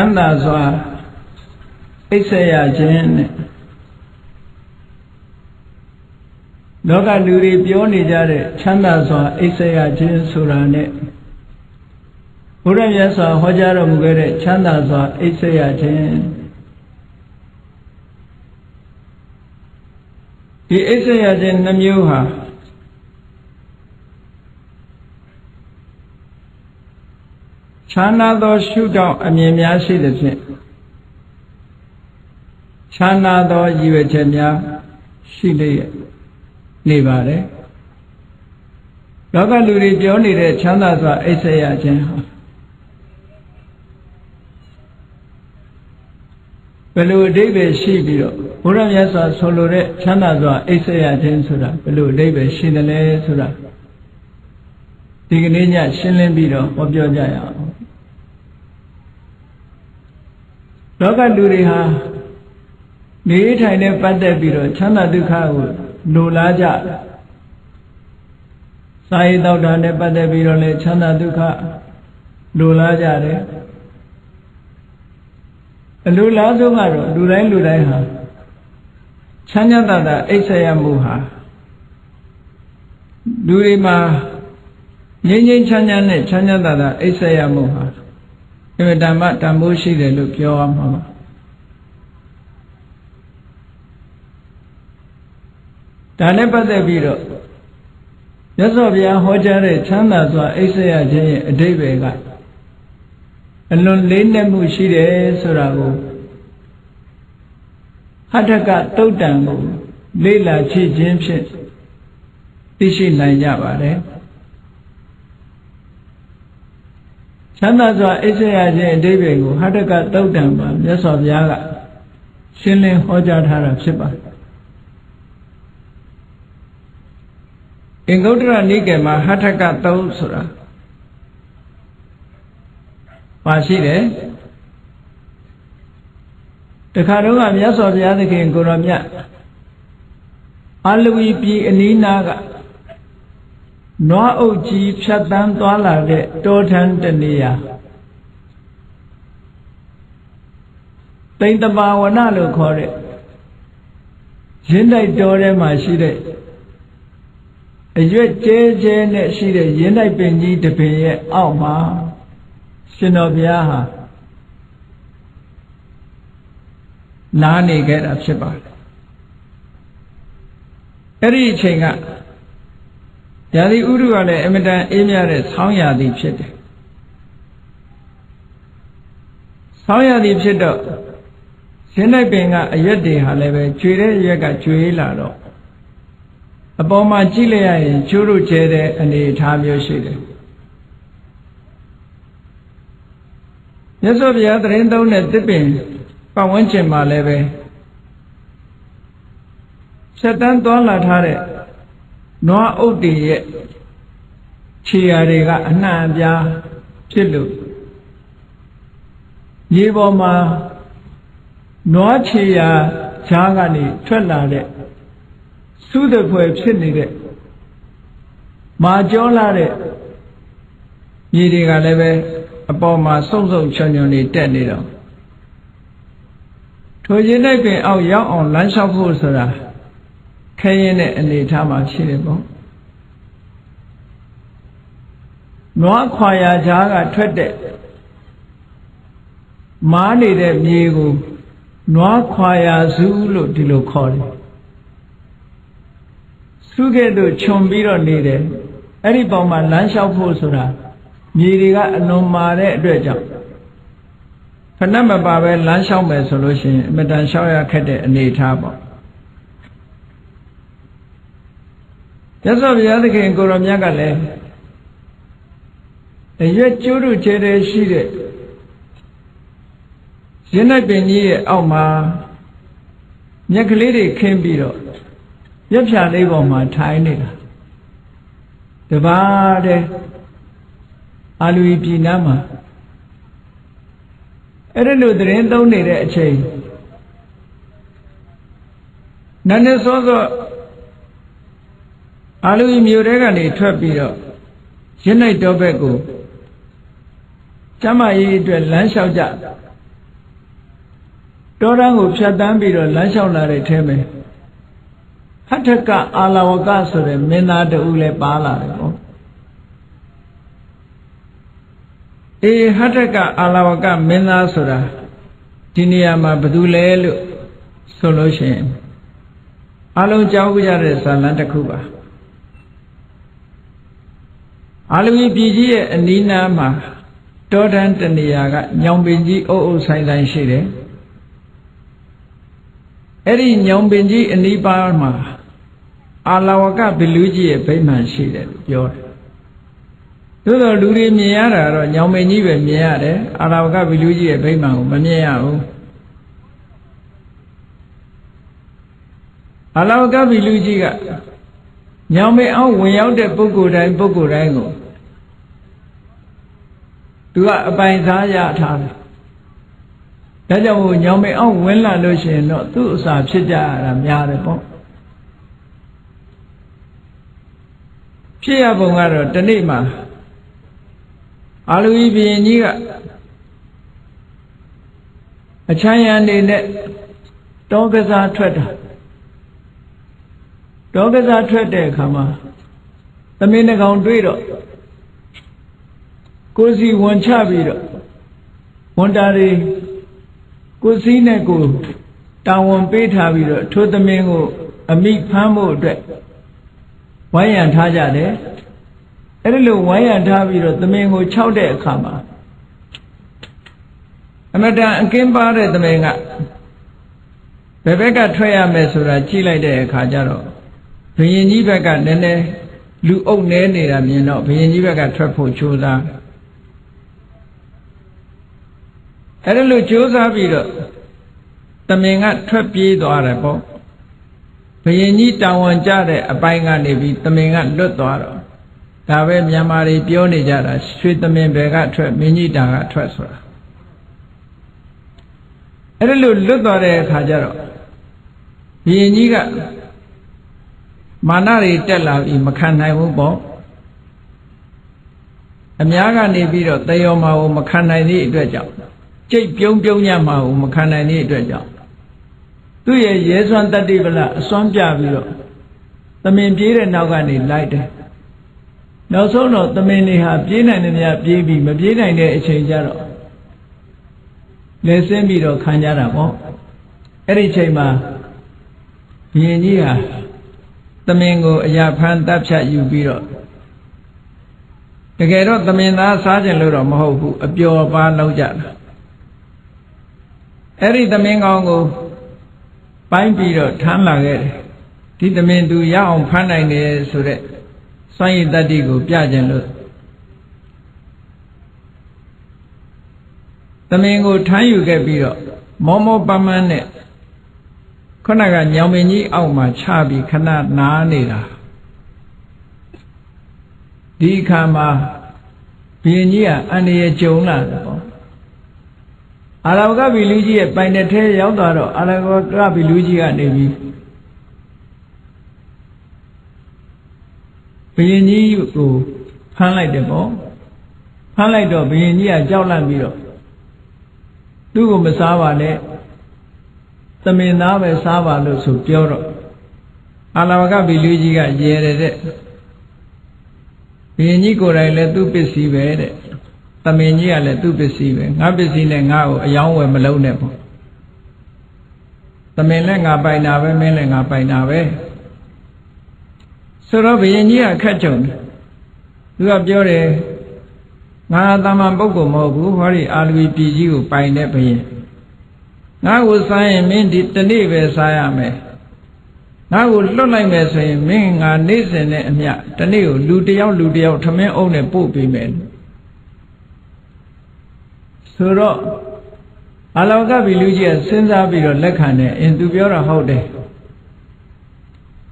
မ်းသာစွာအိပ်ဆက်ရခြင်းနဲ့လောကလူတွေပြောနေကြတဲ့ချမ်းသာစွာအိပ်ဆက်ရခြင်းဆိုတာနဲ့ဘုရားမြတ်စွာဟောကြားတော်မူခဲ့တဲ့ချမ်းသာစွာအိပ်ဆက်ရခြင်းဒီအိပ်ဆက်ရခြင်းနှမျိုးဟာခြားနာသောရှုထောင့်အမြင်များရှိသဖြင့်ခြားနာသောရည်ရွယ်ချက်များရှိလျက်နေပါတယ်လောကလူတွေပြောနေတဲ့ချမ်းသာစွာအိပ်ဆက်ရခြင်းဟာဘယ်လိုအဓိပ္ပာယ်ရှိပြီးတော့ဘုရားမြတ်စွာဆိုလိုတဲ့ချမ်းသာစွာအိပ်ဆက်ရခြင်းဆိုတာဘယ်လိုအဓိပ္ပာယ်ရှိတယ်လဲဆိုတာဒီကနေ့ညရှင်းလင်းပြီးတော့ဟောပြောကြရအောင်လောကလူတွေဟာနေထိုင်နဲ့ပတ်သက်ပြီးတော့ချမ်းသာဒုက္ခကိုလိုလားကြစာရေးတောက်တာနဲ့ပတ်သက်ပြီးတော့လည်းချမ်းသာဒုက္ခလိုလားကြတယ်အလိုလားဆုံးကတော့လူတိုင်းဟာချမ်းသာတာအိပ်ဆက်ရမှုဟာလူတွေမှာငြိမ်းငြိမ်းချမ်းချမ်းနဲ့ချမ်းသာတာအိပ်ဆက်ရမှုဟာအမြဲတမ်းတန်ဖိုးရှိတယ်လို့ပြောရမှာပါဒါနဲ့ပတ်သက်ပြီးတော့မြတ်စွာဘုရားဟောကြားတဲ့ချမ်းသာစွာအိပ်ဆက်ရခြင်းရဲ့အဓိပ္ပာယ်ကအလွန်လေးနက်မှုရှိတယ်ဆိုတာကိုဟဋ္ဌကတုတ်တံကိုလေ့လာကြည့်ခြင်းဖြင့်သိရှိနိုင်ကြပါတယ်ချမ်းသာစွာအိပ်ဆက်ရခြင်းအဓိပ္ပာယ်ကိုဟဋ္ဌကတုတ်တံမှာမြတ်စွာဘုရားကရှင်းလင်းဟောကြားထားတာဖြစ်ပါတယ်အင်္ဂုတ္တရနိကေမှာဟဋ္ဌကတုတ်ဆိုတာပါရှိတယ်တခါတော့မြတ်စွာဘုရားသခင်ကိုရောမြတ်အာလဝီပြည်အနီးနားကနွားအုပ်ကြီးဖြတ်တန်းသွားလာတဲ့တောထန်းတနေရာတိန်တပါဝနလို့ခေါ်တဲ့ရင်းတိုက်တောထဲမှာရှိတဲ့အရွက်ကျဲကျဲနဲ့ရှိတဲ့ရင်းတိုက်ပင်ကြီးတစ်ပင်ရဲ့အောက်မှာရှင်တော်ဘုရားဟာနားနေခဲ့တာဖြစ်ပါတယ်အဲ့ဒီအချိန်ကရာသီဥတုကလည်းအမတန်အေးမြတဲ့ဆောင်းရာသီဖြစ်တယ်ဆောင်းရာသီဖြစ်တော့ရင်းတိုက်ပင်ကအရွက်တွေဟာလည်းပဲကျွေတဲ့အရွက်ကကျွေလာတော့အပေါ်မှာကြည့်လိုက်ရရင်ကျိုးတို့ကျဲတဲ့အနေအထားမျိုးရှိတယ်မြတ်စွာဘုရားသတင်းသုံးတဲ့တစ်ပင်ပတ်ဝန်းကျင်မှာလည်းပဲဖြတ်တန်းသွားလာထားတဲ့နွားအုပ်တွေရဲ့ခြေရာတွေကအနှံ့အပြားဖြစ်လို့ရေပေါ်မှာနွားခြေရာဈာကနေထွက်လာတဲ့သုဒ္ဓဖွယ်ဖြစ်နေတဲ့မာကျောလာတဲ့မြေတွေကလည်းပဲအပေါ်မှာစုံစုံချွန်ချွန်နေတက်နေတော့ထိုရင်းတိုက်ပင်အောက်ရောက်အောင်လမ်းလျှောက်ဖို့ဆိုတာခဲရင်တဲ့အနေထားမှာရှိတယ်ပေါ့နွားခွာရာကြားကထွက်တဲ့မားနေတဲ့မြေကိုနွားခွာရာစုလို့ဒီလိုခေါ်တယ်စုကဲ့သို့ခြုံပြီးတော့နေတယ်အဲ့ဒီပုံမှာလမ်းလျှောက်ဖို့ဆိုတာမြေတွေကအလွန်မာတဲ့အတွက်ကြောင့်ဖဏမပါပဲလမ်းလျှောက်မယ်ဆိုလို့ရှိရင်အမတန်လျှောက်ရခက်တဲ့အနေအထားပေါ့မြတ်စွာဘုရားသခင်ကိုရောမြတ်ကလည်းအရွက်ကျိုးတို့ကျဲတဲ့ရှိတဲ့ရင်းတိုက်ပင်ကြီးရဲ့အောက်မှာမြက်ကလေးတွေခင်းပြီးတော့ရွက်ဖြာလေးပေါ်မှာထိုင်နေတာတပါးတဲ့အာလူပြည်နားမှာအဲ့ဒီလိုသတင်းသုံးနေတဲ့အချိန်နန်းနဲ့စောစောအာလူမြို့ထဲကနေထွက်ပြီးတော့ရင်းလိုက်တော့ဘက်ကိုကျမကြီးအတွက်လမ်းလျှောက်ကြ တောတန်းကိုဖြတ်တန်းပြီးတော့လမ်းလျှောက်လာတဲ့ထဲမှာဟထကအာလဝကဆိုတဲ့မင်းသားတဦးလည်းပါလာတယ်ပေါ့ဟထကအာလဝကမင်းသားဆိုတာဒီနေရာမှာဘယ်သူလဲလို့ဆိုလို့ရှိရင်အလုံးကြောက်ကြတဲ့ဇာလံတစ်ခုပါအာလဝီပြည်ကြီးရဲ့အနီးနားမှာတောတန်းတနေရာကညောင်ပင်ကြီးအုပ်အုပ်ဆိုင်ဆိုင်ရှိတယ်အဲ့ဒီညောင်ပင်ကြီးအနီးပါးမှာအာလဝကဘီလူကြီးရဲ့ဗိမာန်ရှိတယ်လို့ပြောတယ်သို့တော်လူတွေမြင်ရတာတော့ညောင်ပင်ကြီးပဲမြင်ရတယ်အာလဝကဘီလူကြီးရဲ့ဗိမာန်ကိုမမြင်ရဘူးအာလဝကဘီလူကြီးကညောင်ပင်အောင်ဝင်ရောက်တဲ့ပုဂ္ဂိုလ်တိုင်းကိုသူကအပိုင်စားရထားတယ်ဒါကြောင့်မို့ညောင်ပင်အောင်ဝင်လာလို့ရှိရင်တော့သူ့အစာဖြစ်ကြရတာများတယ်ပေါ့ဖြစ်ရပုံကတော့ဒီနေ့မှာအာလူကြီးဘုရင်ကြီးကအချမ်းရံနေနဲ့တောကစားထွက်တာတောကစားထွက်တဲ့အခါမှာသမင်းတစ်ကောင်တွေ့တော့ကိုယ်စီဝန်ချပြီးတော့ဝန်တာတွေကိုယ်စီနဲ့ကိုတာဝန်ပေးထားပြီးတော့ထိုသမင်းကိုအမိဖမ်းဖို့အတွက်ဝိုင်းရံထားကြတယ်အဲ့ဒီလိုဝိုင်းရံထားပြီးတော့သမင်းကိုခြောက်တဲ့အခါမှာအမတန်အကင်းပါတဲ့သမင်းကဘယ်ဘက်ကထွက်ရမယ်ဆိုတာကြည့်လိုက်တဲ့အခါကျတော့ဘုရင်ကြီးဘက်ကနည်းနည်းလူအုပ်နေနေတာမြင်တော့ဘုရင်ကြီးဘက်ကထွက်ဖို့ကြိုးစားအဲ့ဒါလိုကြိုးစားပြီးတော့သမင်ကထွက်ပြေးသွားတယ်ပေါ့ဘုရင်ကြီးတာဝန်ကျတဲ့အပိုင်းကနေပြီးသမင်ကလွတ်သွားတော့ဒါပဲမြန်မာတွေပြောနေကြတာရွှေသမင်ဘယ်ကထွက်မင်းကြီးတာကထွက်ဆိုတာအဲ့ဒါလိုလွတ်သွားတဲ့အခါကျတော့ဘုရင်ကြီးကမာနတွေတက်လာပြီးမခံနိုင်ဘူးပေါ့အများကနေပြီးတော့သေယောမာကိုမခံနိုင်သည့်အတွက်ကြောင့်ကြိတ်ပြုံးညမှာကိုမခံနိုင်သည့်အတွက်ကြောင့်သူ့ရဲ့ရဲစွမ်းတတ္တိပလအစွမ်းပြပြီးတော့သမင်ပြေးတဲ့နောက်ကနေလိုက်တယ်နောက်ဆုံးတော့သမင်တွေဟာပြေးနိုင်တယ်များပြေးပြီးမပြေးနိုင်တဲ့အချိန်ကျတော့လဲဆင်းပြီးတော့ခံကြတာပေါ့အဲ့ဒီချိန်မှာဘုရင်ကြီးဟာသမင်ကိုအရာဖမ်းတပ်ဖြတ်ယူပြီးတော့တကယ်တော့သမင်သားစားခြင်းလို့တော့မဟုတ်ဘူးအပျော်ပါလောက်ကြတာအဲ့ဒီသမင်ကောင်ကိုပိုင်းပြီးတော့ထမ်းလာခဲ့တယ်ဒီသမင်သူရအောင်ဖမ်းနိုင်တယ်ဆိုတဲ့စွမ်းရည်တတ္တိကိုပြခြင်းလို့သမင်ကိုထမ်းယူခဲ့ပြီးတော့မောမောပန်းပန်းနဲ့ခဏကညောင်ပင်ကြီးအောက်မှာချပြီးခဏနားနေတာဒီအခါမှာဘုရင်ကြီးကအန္တရာယ်ကြုံလာတယ်ပေါ့အာလဝကဘီလူကြီးရဲ့ပိုင်တဲ့ထဲရောက်သွားတော့အာလဝကဘီလူကြီးကနေပြီးဘုရင်ကြီးကိုဖမ်းလိုက်တယ်ပေါ့ဖမ်းလိုက်တော့ဘုရင်ကြီးကကြောက်လန့်ပြီးတော့သူ့ကိုမစားပါနဲ့သမင်သားပဲစားပါလို့ဆိုပြောတော့အာလဝကဘီလူကြီးကရဲတဲ့ဘုရင်ကြီးကိုယ်တိုင်လည်းသူ့ပစ္စည်းပဲတဲ့သမင်ကြီးကလည်းသူ့ပစ္စည်းပဲငါပစ္စည်းနဲ့ငါ့ကိုအယောင်းဝယ်မလုံးနဲ့ပေါ့သမင်လည်းငါပိုင်တာပဲမင်းလည်းငါပိုင်တာပဲဆိုတော့ဘုရင်ကြီးကခက်ကြုံတယ်သူကပြောတယ်ငါသာမန်ပုဂ္ဂိုလ်မဟုတ်ဘူးဟောဒီအာလူပြည်ကြီးကိုပိုင်တဲ့ဘုရင်ငါ့ကိုစားရင်မင်းဒီတနေ့ပဲစားရမယ်ငါ့ကိုလွတ်လိုက်မယ်ဆိုရင်မင်းငါနေ့စဉ်နဲ့အမျှတနေ့ကိုလူတယောက်ထမင်းအုပ်နဲ့ပို့ပေးမယ်ဆိုတော့အာလဝကဘီလူကြီးကစဉ်းစားပြီးတော့လက်ခံတယ်အင်းသူပြောတာဟုတ်တယ်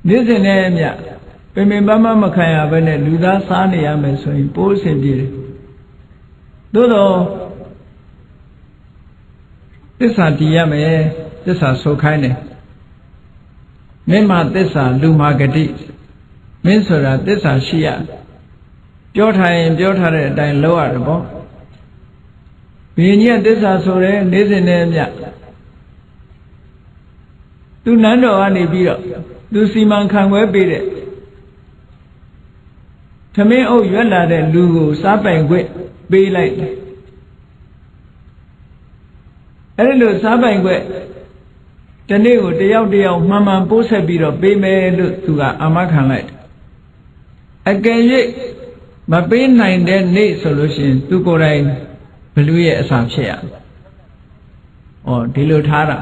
နေ့စဉ်နဲ့အမျှပင်ပင်ပန်းပန်းမခံရဘဲနဲ့လူသားစားနေရမယ်ဆိုရင်ပိုးအဆင်ပြေတယ်သို့တော့သစ္စာတည်ရမယ်သစ္စာဆိုခိုင်းတယ်မင်းမှာသစ္စာလူမှာဂတိမင်းဆိုတာသစ္စာရှိရပြောထားရင်ပြောထားတဲ့အတိုင်းလုပ်ရတယ်ပေါ့ဘုရင်ကြီးကသစ္စာဆိုတယ်နေ့စဉ်နဲ့အမျှ သူနန်းတော်ကနေပြီးတော့သူစီမံခန့်ခွဲပေးတဲ့သမင်းအုပ်ရွက်လာတဲ့လူကိုစားပိုင်ခွင့်ပေးလိုက်တယ်အဲ့ဒီလိုစားပိုင်ခွင့်ဒီနေ့ကိုတယောက်မှန်မှန်ပို့ဆက်ပြီးတော့ပေးမယ်လို့သူကအာမခံလိုက်တယ်အကယ်၍မပေးနိုင်တဲ့နေ့ဆိုလို့ရှိရင်သူကိုယ်တိုင်ဘလူရဲ့အစာဖြစ်ရဒီလိုထားတာ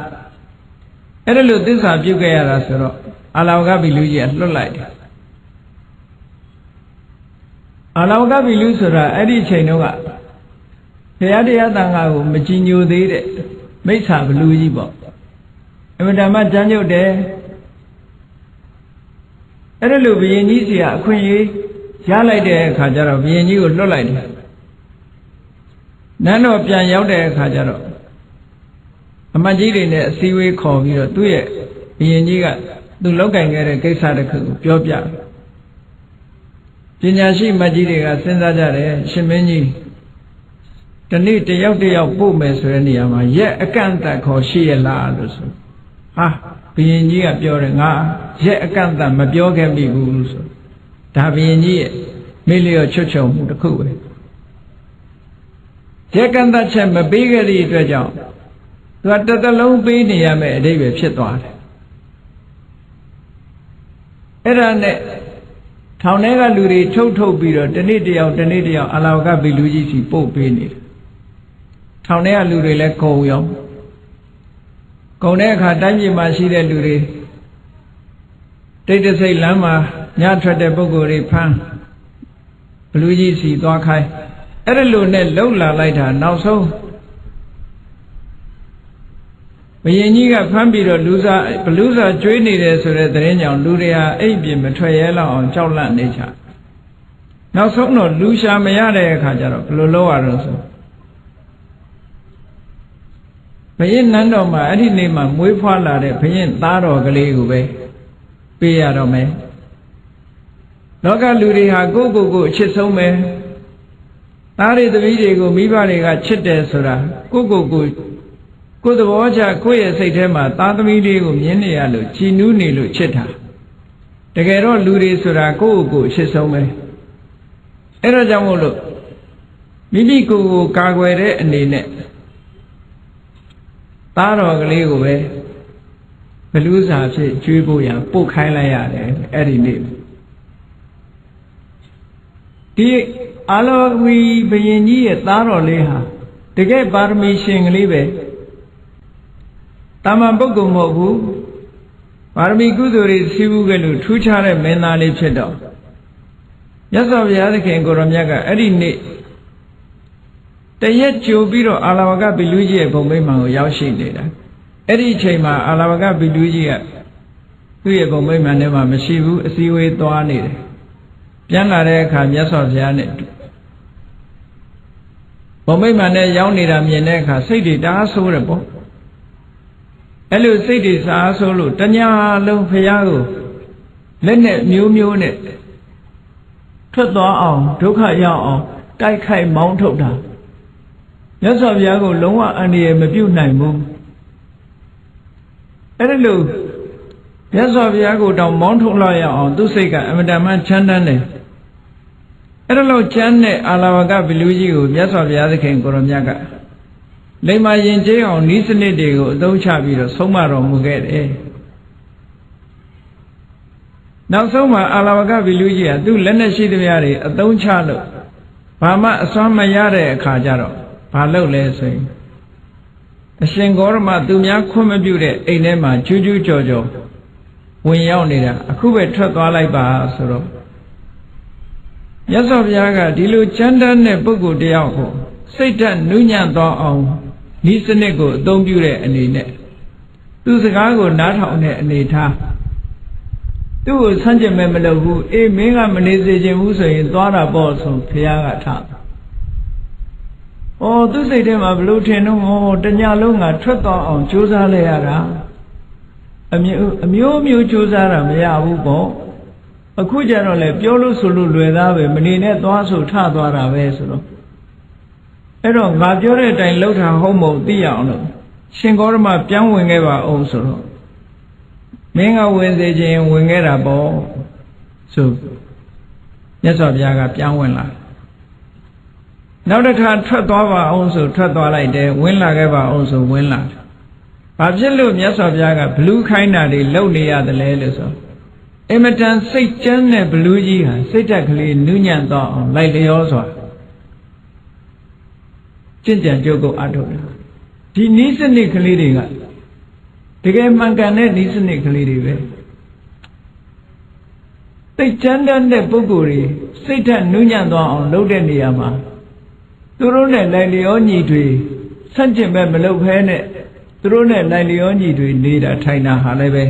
အဲ့ဒါလို့သစ္စာပြုခဲ့ရတာဆိုတော့အာလောကဘီလူကြီးကလွတ်လိုက်တယ်အာလောကဘီလူဆိုတာအဲ့ဒီအချိန်တုန်းကဘုရားတရားသံဃာကိုမကြည်ညိုသေးတဲ့မိစ္ဆာဘလူကြီးပေါ့အမှန်တမ်းကြမ်းကြုတ်တယ်အဲ့ဒါလို့ဘုရင်ကြီးစီကအခွင့်အရေးရလိုက်တဲ့အခါကျတော့ဘုရင်ကြီးကိုလွတ်လိုက်တယ်နန်းတော်ပြန်ရောက်တဲ့အခါကျတော့အမတ်ကြီးတွေနဲ့အစည်းအဝေးခေါ်ပြီးတော့သူ့ရဲ့ဘုရင်ကြီးကသူလောက်ကင်ခဲ့တဲ့ကိစ္စတစ်ခုကိုပြောပြပညာရှိအမတ်ကြီးတွေကစဉ်းစားကြတယ်ရှင်မင်းကြီးဒီနေ့တယောက်ပို့မယ်ဆိုတဲ့နေရာမှာရက်အကန့်အသတ်ခေါ်ရှိရလားလို့ဆိုဟာဘုရင်ကြီးကပြောတယ်ငါရက်အကန့်အသတ်မပြောခဲ့မိဘူးဆိုဒါဘုရင်ကြီးရဲ့မေ့လျော့ချွတ်ချုံမှုတစ်ခုပဲရက်ကန့်သက်ချက်မပေးခဲ့တဲ့အတွက်ကြောင့်သူကတစ်သလုံးပေးနေရမယ်အဓိပ္ပာယ်ဖြစ်သွားတယ်အဲ့ဒါနဲ့ထောင်ထဲကလူတွေထုတ်ပြီးတော့တနေ့တယောက်အလောကဘီလူကြီးစီပို့ပေးနေတယ်ထောင်ထဲကလူတွေလည်းကုန်ရောကုန်တဲ့အခါတိုင်းပြည်မှာရှိတဲ့လူတွေတိတ်တဆိတ်လမ်းမှာညထွက်တဲ့ပုဂ္ဂိုလ်တွေဖမ်းဘလူကြီးစီသွားခိုင်းအဲ့ဒါလိုနဲ့လှုပ်လာလိုက်တာနောက်ဆုံးဘုရင်ကြီးကဖမ်းပြီးတော့ဘလူးစာကျွေးနေတယ်ဆိုတဲ့သတင်းကြောင့်လူတွေဟာအိပ်ပြင်မထွက်ရဲလောက်အောင်ကြောက်လန့်နေကြနောက်ဆုံးတော့လူရှာမရတဲ့အခါကျတော့ဘယ်လိုလုပ်ရတော့ဆိုဘုရင်နန်းတော်မှာအဲ့ဒီနေ့မှာမွေးဖွားလာတဲ့ဘုရင်သားတော်ကလေးကိုပဲပေးရတော့မယ်လောကလူတွေဟာကိုယ့်အချစ်ဆုံးပဲသားတွေသမီးတွေကိုမိဘတွေကချစ်တယ်ဆိုတာကိုယ်သဘောချကိုယ့်ရဲ့စိတ်ထဲမှာသားသမီးလေးကိုမြင်နေရလို့ကြည်နူးနေလို့ချစ်တာတကယ်တော့လူတွေဆိုတာကိုယ့်အချစ်ဆုံးပဲအဲ့ဒါကြောင့်မို့လို့မိမိကိုယ်ကာကွယ်တဲ့အနေနဲ့သားတော်ကလေးကိုပဲဘလူးစာဖြစ်ကျွေးဖို့ရပို့ခိုင်းလိုက်ရတယ်အဲ့ဒီနေ့ဒီအာလောဝီဘုရင်ကြီးရဲ့သားတော်လေးဟာတကယ်ပါရမီရှင်ကလေးပဲတာမန်ပုဂ္ဂိုလ်မဟုတ်ဘူးပါရမီကုသိုလ်တွေစီးပူးကြလို့ထူးခြားတဲ့မင်းသားလေးဖြစ်တော့မြတ်စွာဘုရားသခင်ကိုရောမြတ်ကအဲ့ဒီနေ့တရက်ကြိုပြီးတော့အာလဝကဘီလူကြီးရဲ့ဘုံမိမ္မာကိုရောက်ရှိနေတာအဲ့ဒီအချိန်မှာအာလဝကဘီလူကြီးကသူ့ရဲ့ဘုံမိမ္မာထဲမှာမရှိဘူးအစည်းအဝေးသွားနေတယ်ပြန်လာတဲ့အခါမြတ်စွာဘုရားနဲ့ဘုံမိမ္မာနဲ့ရောက်နေတာမြင်တဲ့အခါစိတ်တွေတအားဆိုးတယ်ပေါ့အဲ့လိုစိတ်တွေစားဆိုးလို့တညာလုံးဘုရားကိုလက်နဲ့မျိုးနဲ့ထွက်သွားအောင်ဒုက္ခရောက်အောင်တိုက်ခိုက်မောင်းထုတ်တာမြတ်စွာဘုရားကိုလုံးဝအန္တရာယ်မပြုနိုင်ဘူးအဲ့ဒါလို့မြတ်စွာဘုရားကိုတောင်မောင်းထုတ်လိုက်ရအောင်သူစိတ်ကအမတန်မှချမ်းသာတယ်အဲ့ဒါလို့ချမ်းတဲ့အာလဝကဘီလူကြီးကိုမြတ်စွာဘုရားသခင်ကိုရောမြတ်ကလိမ္မာယဉ်ကျေးအောင်ဤစနစ်တွေကိုအသုံးချပြီးတော့ဆုံးမတော်မူခဲ့တယ်နောက်ဆုံးမှာအာလဝကဘီလူကြီးကသူ့လက်နဲ့ရှိသမျှတွေအသုံးချလို့ဘာမှအစွမ်းမရတဲ့အခါကျတော့ဘာလုပ်လဲဆိုရင်အရှင်ဂေါရမသူများခွင့်မပြုတဲ့အိမ်ထဲမှာကျူးကြော်ဝင်ရောက်နေတာအခုပဲထွက်သွားလိုက်ပါဆိုတော့မြတ်စွာဘုရားကဒီလိုချမ်းသာတဲ့ပုဂ္ဂိုလ်တယောက်ကိုစိတ်ဓာတ်နုညံ့သွားအောင်ဤစနစ်ကိုအသုံးပြုတဲ့အနေနဲ့သူစကားကိုနားထောင်တဲ့အနေထားသူ့ကိုဆန့်ကျင်မဲ့မလုပ်ဘူးအေးမင်းကမနေစေချင်ဘူးဆိုရင်သွားတာပေါ့ဆိုဘုရားကထားသူစိတ်ထဲမှာဘလို့ထင်တော့တညလုံးကထွက်သွားအောင်ကြိုးစားလိုက်ရတာအမျိုးကြိုးစားတာမရဘူးပေါ့အခုကျတော့လေပြောလို့ဆိုလို့လွယ်သားပဲမနေနဲ့သွားဆိုထသွားတာပဲဆိုတော့အဲ့တော့ငါပြောတဲ့အတိုင်းလှုပ်တာဟုတ်မဟုတ်သိရအောင်လို့ရှင်ဂေါရမပြန်ဝင်ခဲ့ပါအောင်ဆိုတော့ မင်းကဝင်စေခြင်းဝင်ခဲ့တာပေါ့ဆိုမြတ်စွာဘုရားကပြန်ဝင်လာနောက်တစ်ခါထွက်သွားပါအောင်ဆိုထွက်သွားလိုက်တယ်ဝင်လာခဲ့ပါအောင်ဆိုဝင်လာဘာဖြစ်လို့မြတ်စွာဘုရားကဘလူးခိုင်းတာတွေလုပ်နေရတယ်လဲလို့ဆိုအင်မတန်စိတ်ကြမ်းတဲ့ဘလူးကြီးဟာစိတ်ဓာတ်ကလေးနုညံ့တော့အောင်လိုက်လျောစွာကျင့်ကြံကြုတ်ကိုအားထုတ်တယ်ဒီနည်းစနစ်ကလေးတွေကတကယ်မှန်ကန်တဲ့နည်းစနစ်ကလေးတွေပဲစိတ်ကြမ်းတဲ့ပုဂ္ဂိုလ်တွေစိတ်ဓာတ်နုညံ့သွားအောင်လုပ်တဲ့နေရာမှာသူတို့နဲ့လိုက်လျောညီတွေဆန့်ကျင်ဘက်မလုပ်ဖဲနဲ့သူတို့နဲ့လိုက်လျောညီတွေနေတာထိုင်တာဟာလည်းပဲ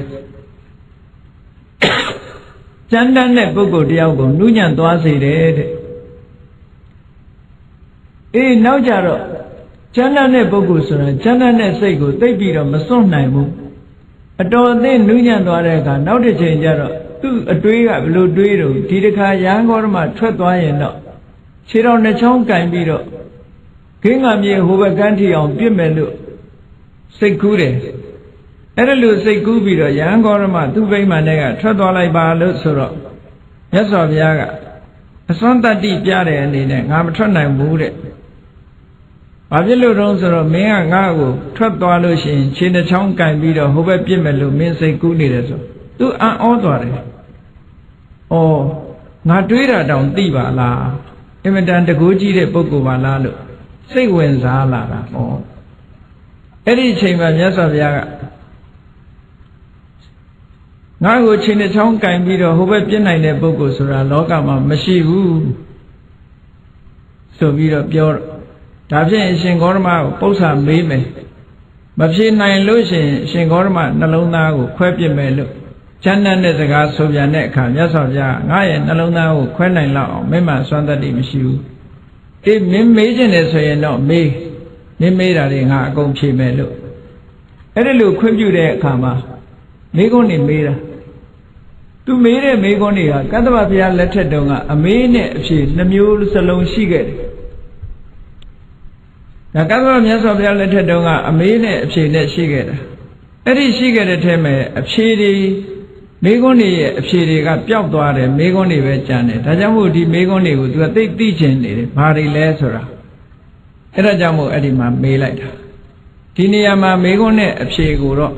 ကြမ်းတမ်းတဲ့ပုဂ္ဂိုလ်တယောက်ကိုနုညံ့သွားစေတယ်တဲ့အေးနောက်ကြတော့ကြမ်းတမ်းတဲ့ပုဂ္ဂိုလ်ဆိုတာကြမ်းတမ်းတဲ့စိတ်ကိုသိပ်ပြီးတော့မစွန့်နိုင်ဘူးအတော်အသင့်နုညံ့သွားတဲ့အခါနောက်တစ်ချိန်ကျတော့သူ့အတွေးကဘလို့တွေးတော့ဒီတစ်ခါရဟန်းဂေါရမထွက်သွားရင်တော့ခြေတော်နှချောင်းကင်ပြီးတော့ခင်းကမြေဟိုဘက်ကန်းထီအောင်ပြစ်မယ်လို့စိတ်ကူးတယ်အဲ့ဒါလို့စိတ်ကူးပြီးတော့ရဟန်းဂေါရမသူ့ဗိမာန်ထဲကထွက်သွားလိုက်ပါလို့ဆိုတော့မြတ်စွာဘုရားကအစွမ်းတတ္တိပြတဲ့အနေနဲ့ငါမထွက်နိုင်ဘူးတဲ့ဘာဖြစ်လို့တုံးဆိုတော့မင်းကငါ့ကိုထွက်သွားလို့ရှိရင်ခြေနှချောင်းကင်ပြီးတော့ဟိုဘက်ပြစ်မယ်လို့မင်းစိတ်ကူးနေတယ်ဆိုသူအံ့ဩသွားတယ်ဩငါတွေးတာတောင်သိပါလားအင်မတန်တကူကြီးတဲ့ပုဂ္ဂိုလ်ပါလားလို့စိတ်ဝင်စားလာတာဩအဲ့ဒီအချိန်မှာမြတ်စွာဘုရားကငါ့ကိုခြေနှချောင်းကင်ပြီးတော့ဟိုဘက်ပြစ်နိုင်တဲ့ပုဂ္ဂိုလ်ဆိုတာလောကမှာမရှိဘူးဆိုပြီးတော့ပြောဒါဖြင့်အရှင်ဂေါရမကိုပု္ပ္ပာမေးမယ်မဖြေနိုင်လို့ရှိရင်အရှင်ဂေါရမနှလုံးသားကိုခွဲပြစ်မယ်လို့ချမ်းသာတဲ့စကားဆိုပြန်တဲ့အခါမြတ်စွာဘုရားငါရဲ့နှလုံးသားကိုခွဲနိုင်လောက်အောင်မင်းမစွမ်းတတ်တိမရှိဘူးအေးမင်းမေးခြင်းနဲ့ဆိုရင်တော့မေးမင်းမေးတာတွေငါအကုန်ဖြေမယ်လို့အဲ့ဒီလိုခွင့်ပြုတဲ့အခါမှာမိကုန်းနေမေးတာသူမေးတဲ့မိကုန်းတွေကကတ္တဗဘုရားလက်ထက်တုန်းကအမေးနဲ့အဖြေနှမျိုးစလုံးရှိခဲ့တယ်ဒါကတ္တဗမြတ်စွာဘုရားလက်ထက်တုန်းကအမေးနဲ့အဖြေနဲ့ရှိခဲ့တာအဲ့ဒီရှိခဲ့တဲ့ထဲမှာအဖြေတွေမိကုန်းတွေရဲ့အဖြေတွေကပျောက်သွားတယ်မိကုန်းတွေပဲကျန်တယ်ဒါကြောင့်မို့ဒီမိကုန်းတွေကိုသူကသိသိချင်နေတယ်ဘာတွေလဲဆိုတာအဲ့ဒါကြောင့်မို့အဲ့ဒီမှာမေးလိုက်တာဒီနေရာမှာမိကုန်းနဲ့အဖြေကိုတော့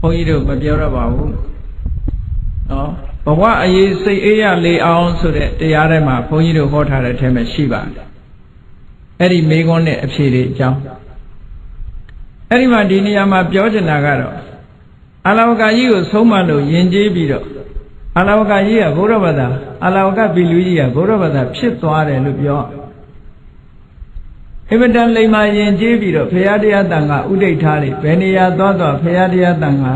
ဘုန်းကြီးတို့မပြောရပါဘူးနော်ဘဝအရေးစိတ်အေးရလေအောင်ဆိုတဲ့တရားထဲမှာဘုန်းကြီးတို့ဟောထားတဲ့ထဲမှာရှိပါတယ်အဲ့ဒီမိကုန်းနဲ့အဖြေတွေအကြောင်းအဲ့ဒီမှာဒီနေရာမှာပြောချင်တာကတော့အာလဝကကြီးကိုဆုံးမလို့ယဉ်ကျေးပြီးတော့အာလဝကကြီးကဘုရားဘာသာအာလဝကဘီလူကြီးကဘုရားဘာသာဖြစ်သွားတယ်လို့ပြောအင်မတန်လိမ္မာယဉ်ကျေးပြီးတော့ဘုရားတရားတန်ခါဥဒိဋ္ဌာတွေဘယ်နေရာသွားသွားဘုရားတရားတန်ခါ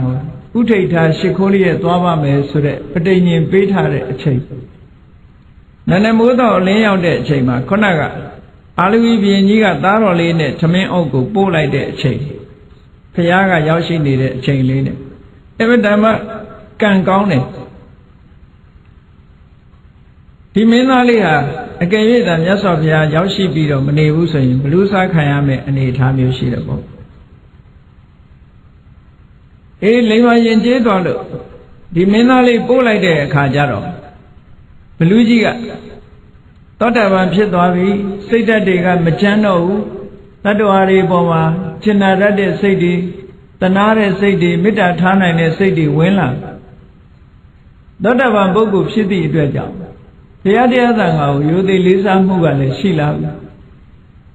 ဥဒိဋ္ဌာရှ िख ိုးလေးရဲ့သွားပါမယ်ဆိုတဲ့ပဋိညာဉ်ပေးထားတဲ့အချိန်နန္ဒမိုးတော်အလင်းရောက်တဲ့အချိန်မှာခုနကအာလူဝီဘုရင်ကြီးကသားတော်လေးနဲ့သမင်းအုပ်ကိုပို့လိုက်တဲ့အချိန်ဘုရားကရောက်ရှိနေတဲ့အချိန်လေးနဲ့အမတန်မှကံကောင်းတယ်ဒီမင်းသားလေးဟာအကယ်၍သာမြတ်စွာဘုရားရောက်ရှိပြီးတော့မနေဘူးဆိုရင်ဘလူးစားခံရမယ့်အနေအထားမျိုးရှိတယ်ပေါ့အေးလိမ္မာရင်ကျေးသွားလို့ဒီမင်းသားလေးပို့လိုက်တဲ့အခါကျတော့ဘလူးကြီးကသောတာပန်ဖြစ်သွားပြီစိတ်ဓာတ်တွေကမချမ်းတော့ဘူးတတ္တဝါတွေပေါ်မှာကျင်နာတတ်တဲ့စိတ်တွေတနာတဲ့စိတ်တွေမေတ္တာထားနိုင်တဲ့စိတ်တွေဝင်လာသောတာပန်ပုဂ္ဂိုလ်ဖြစ်သည့်အတွက်ကြောင့်ဘုရားတရားသံဃာကိုရိုသေလေးစားမှုကလည်းရှိလာပြီ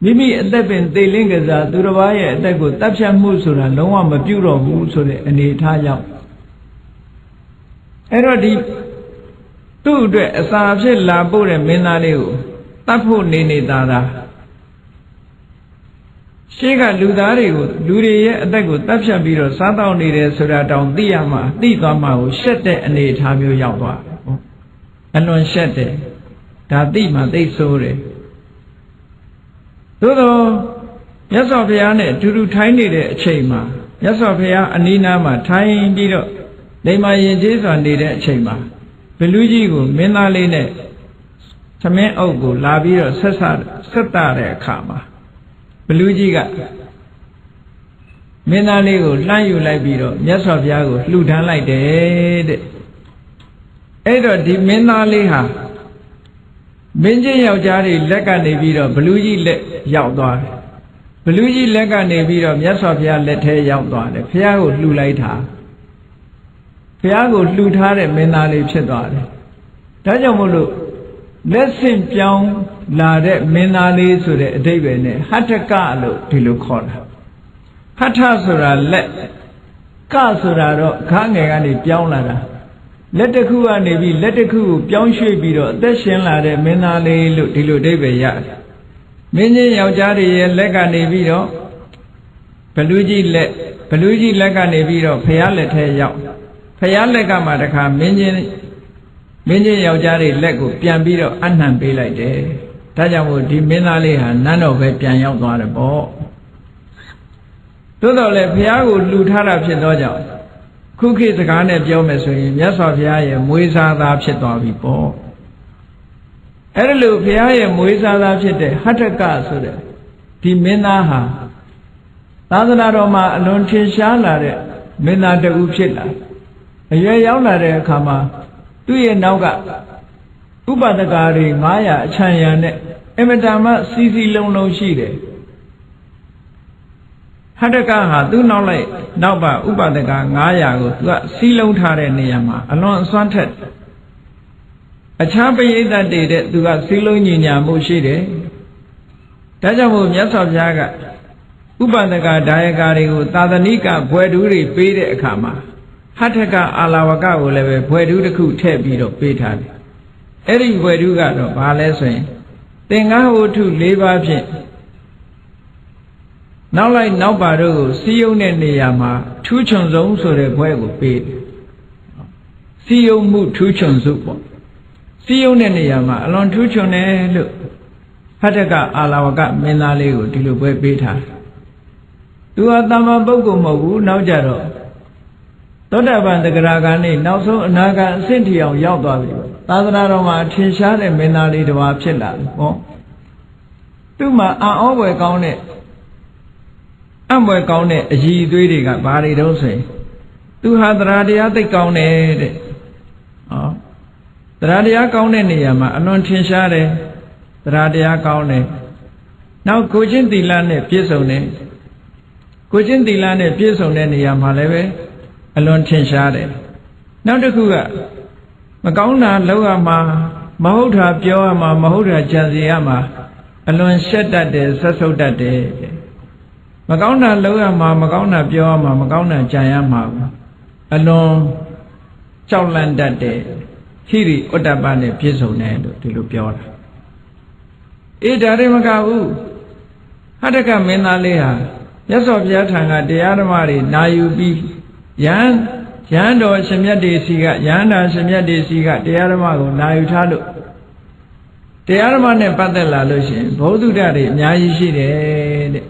မိမိအသက်ပင်သေလင်းကစားသူတစ်ပါးရဲ့အသက်ကိုတပ်ဖြတ်မှုဆိုတာလုံးဝမပြုတော့ဘူးဆိုတဲ့အနေအထားကြောင့်အဲ့တော့ဒီသူ့အတွက်အစာဖြစ်လာဖို့တဲ့မင်းသားလေးကိုတတ်ဖို့နေတာရှေးကလူသားတွေကိုလူတွေရဲ့အသက်ကိုတပ်ဖြတ်ပြီးတော့စားတောင်းနေတယ်ဆိုတာတောင်သိရမှာသိသွားမှာကိုရှက်တဲ့အနေအထားမျိုးရောက်သွားတယ်ပေါ့အလွန်ရှက်တယ်ဒါသိမှသိဆိုးတယ်သို့တော့မြတ်စွာဘုရားနဲ့အတူတူထိုင်းနေတဲ့အချိန်မှာမြတ်စွာဘုရားအနီးနားမှာထိုင်းပြီးတော့လိမ္မာရင်ကျေးစွာနေတဲ့အချိန်မှာဘလူးကြီးကိုမင်းသားလေးနဲ့သမင်းအုပ်ကိုလာပြီးတော့ဆက်တာတဲ့အခါမှာဘလူးကြီးက မင်းသားလေးကိုလှမ်းယူလိုက်ပြီးတော့မြတ်စွာဘုရားကိုလှူဒန်းလိုက်တယ်တဲ့အဲ့တော့ဒီမင်းသားလေးဟာမင်းကြီးယောက်ျားတွေလက်ကနေပြီးတော့ဘလူးကြီးလက်ရောက်သွားတယ်ဘလူးကြီးလက်ကနေပြီးတော့မြတ်စွာဘုရားလက်ထဲရောက်သွားတယ်ဘုရားကိုလှူလိုက်တာဘုရားကိုလှူထားတဲ့မင်းသားလေးဖြစ်သွားတယ်ဒါကြောင့်မို့လို့လက်ဆင့်ပြောင်းလာတဲ့မင်းသားလေးဆိုတဲ့အဓိပ္ပာယ်နဲ့ဟတ္ထကလို့ဒီလိုခေါ်တာဟတ္ထဆိုတာလက်ကဆိုတာတော့ခါငယ်ကနေပြောင်းလာတာလက်တစ်ခုကနေပြီးလက်တစ်ခုကိုပြောင်းရွှေ့ပြီးတော့အသက်ရှင်လာတဲ့မင်းသားလေးလို့ဒီလိုအဓိပ္ပာယ်ရတယ်မင်းကြီးယောက်ျားတွေရဲ့လက်ကနေပြီးတော့ဘလူးကြီးလက်ကနေပြီးတော့ဖရာလက်ထဲရောက်ဖရာလက်ကမှတခါမင်းကြီးယောက်ျားတွေလက်ကိုပြန်ပြီးတော့အနှံပေးလိုက်တယ်ဒါကြောင့်မို့ဒီမင်းသားလေးဟာနန်းတော်ပဲပြန်ရောက်သွားတယ်ပေါ့သို့တော်လည်းဘုရားကိုလှူထားတာဖြစ်သောကြောင့်ခုခေတ်စကားနဲ့ပြောမယ်ဆိုရင်မြတ်စွာဘုရားရဲ့မွေးစားသားဖြစ်သွားပြီပေါ့အဲ့ဒါလို့ဘုရားရဲ့မွေးစားသားဖြစ်တဲ့ဟတ္ထကဆိုတဲ့ဒီမင်းသားဟာသာသနာတော်မှာအလွန်ထင်ရှားလာတဲ့မင်းသားတဦးဖြစ်လာအရွယ်ရောက်လာတဲ့အခါမှာသူ့ရဲ့နောက်ကဥပဒကာတွေ900အချမ်းရံနဲ့အမတန်မှစီစီလုံးလုံးရှိတယ်ဟတ္တကဟာသူ့နောက်ပါဥပဒကာ900ကိုသူကစီးလုံးထားတဲ့နေရာမှာအလွန်အစွမ်းထက်အခြားပရိသတ်တွေတဲ့သူကစီးလုံးညီညာမှုရှိတယ်ဒါကြောင့်မို့မြတ်စွာဘုရားကဥပဒကာဒါယကာတွေကိုသာသနိကဘွယ်ထူးတွေပေးတဲ့အခါမှာဟတ္ထကအာလဝကကိုလည်းပဲဘွယ်ထူးတစ်ခုထည့်ပြီးတော့ပေးထားတယ်အဲ့ဒီဘွယ်ထူးကတော့ဘာလဲဆိုရင်သင်္ဃဝတ္ထု၄ပါးဖြင့်နောက်ပါတို့ကိုစီယုံတဲ့နေရာမှာထူးချွန်ဆုံးဆိုတဲ့ဘွဲကိုပေးတယ်စီယုံမှုထူးချွန်စုပေါ့စီယုံတဲ့နေရာမှာအလွန်ထူးချွန်တယ်လို့ဟတ္ထကအာလဝကမင်းသားလေးကိုဒီလိုဘွဲပေးထားသူဟာတမ္မာပုဂ္ဂိုလ်မဟုတ်ဘူးနောက်ကြတော့သောတာပန်တဂရဂံနဲ့နောက်ဆုံးအနာဂံအဆင့်ထီအောင်ရောက်သွားပြီသာသနာတော်မှာထင်ရှားတဲ့မင်းသားလေးတစ်ပါးဖြစ်လာပြီဟောသူ့မှာအံ့ဩဖွယ်ကောင်းတဲ့အံ့ဖွယ်ကောင်းတဲ့အရည်အသွေးတွေကဘာတွေတုံးဆိုရင်သူဟာတရားတရားသိကောင်းတယ်တဲ့ဟောတရားတရားကောင်းတဲ့နေရာမှာအလွန်ထင်ရှားတယ်တရားတရားကောင်းတယ်နောက်ကိုချင်းသီလနဲ့ပြည့်စုံတယ်ကိုချင်းသီလနဲ့ပြည့်စုံတဲ့နေရာမှာလည်းပဲအလွန်ထင်ရှားတယ်နောက်တစ်ခုကမကောင်းတာလုပ်ရမှာမဟုတ်တာပြောရမှာမဟုတ်တာကြံစီရမှာအလွန်ရှက်တတ်တယ်ဆက်ဆုပ်တတ်တယ်မကောင်းတာလုပ်ရမှာမကောင်းတာပြောရမှာမကောင်းတာကြံရမှာအလွန်ကြောက်လန့်တတ်တယ်ဟိရိဥတ္တပနဲ့ပြည့်စုံတယ်လို့ဒီလိုပြောတာအေးဒါတွေမကဘူးဟတ္တကမင်းသားလေးဟာမြတ်စွာဘုရားထံကတရားဓမ္မတွေနာယူပြီးယဟန်တော်ရှင်မြတ်တွေစီကယဟန္တာရှင်မြတ်တွေစီကတရားဓမ္မကိုနာယူထားလို့တရားဓမ္မနဲ့ပတ်သက်လာလို့ရှိရင်ဘုဒ္ဓတွေအများကြီးရှိတယ်တဲ့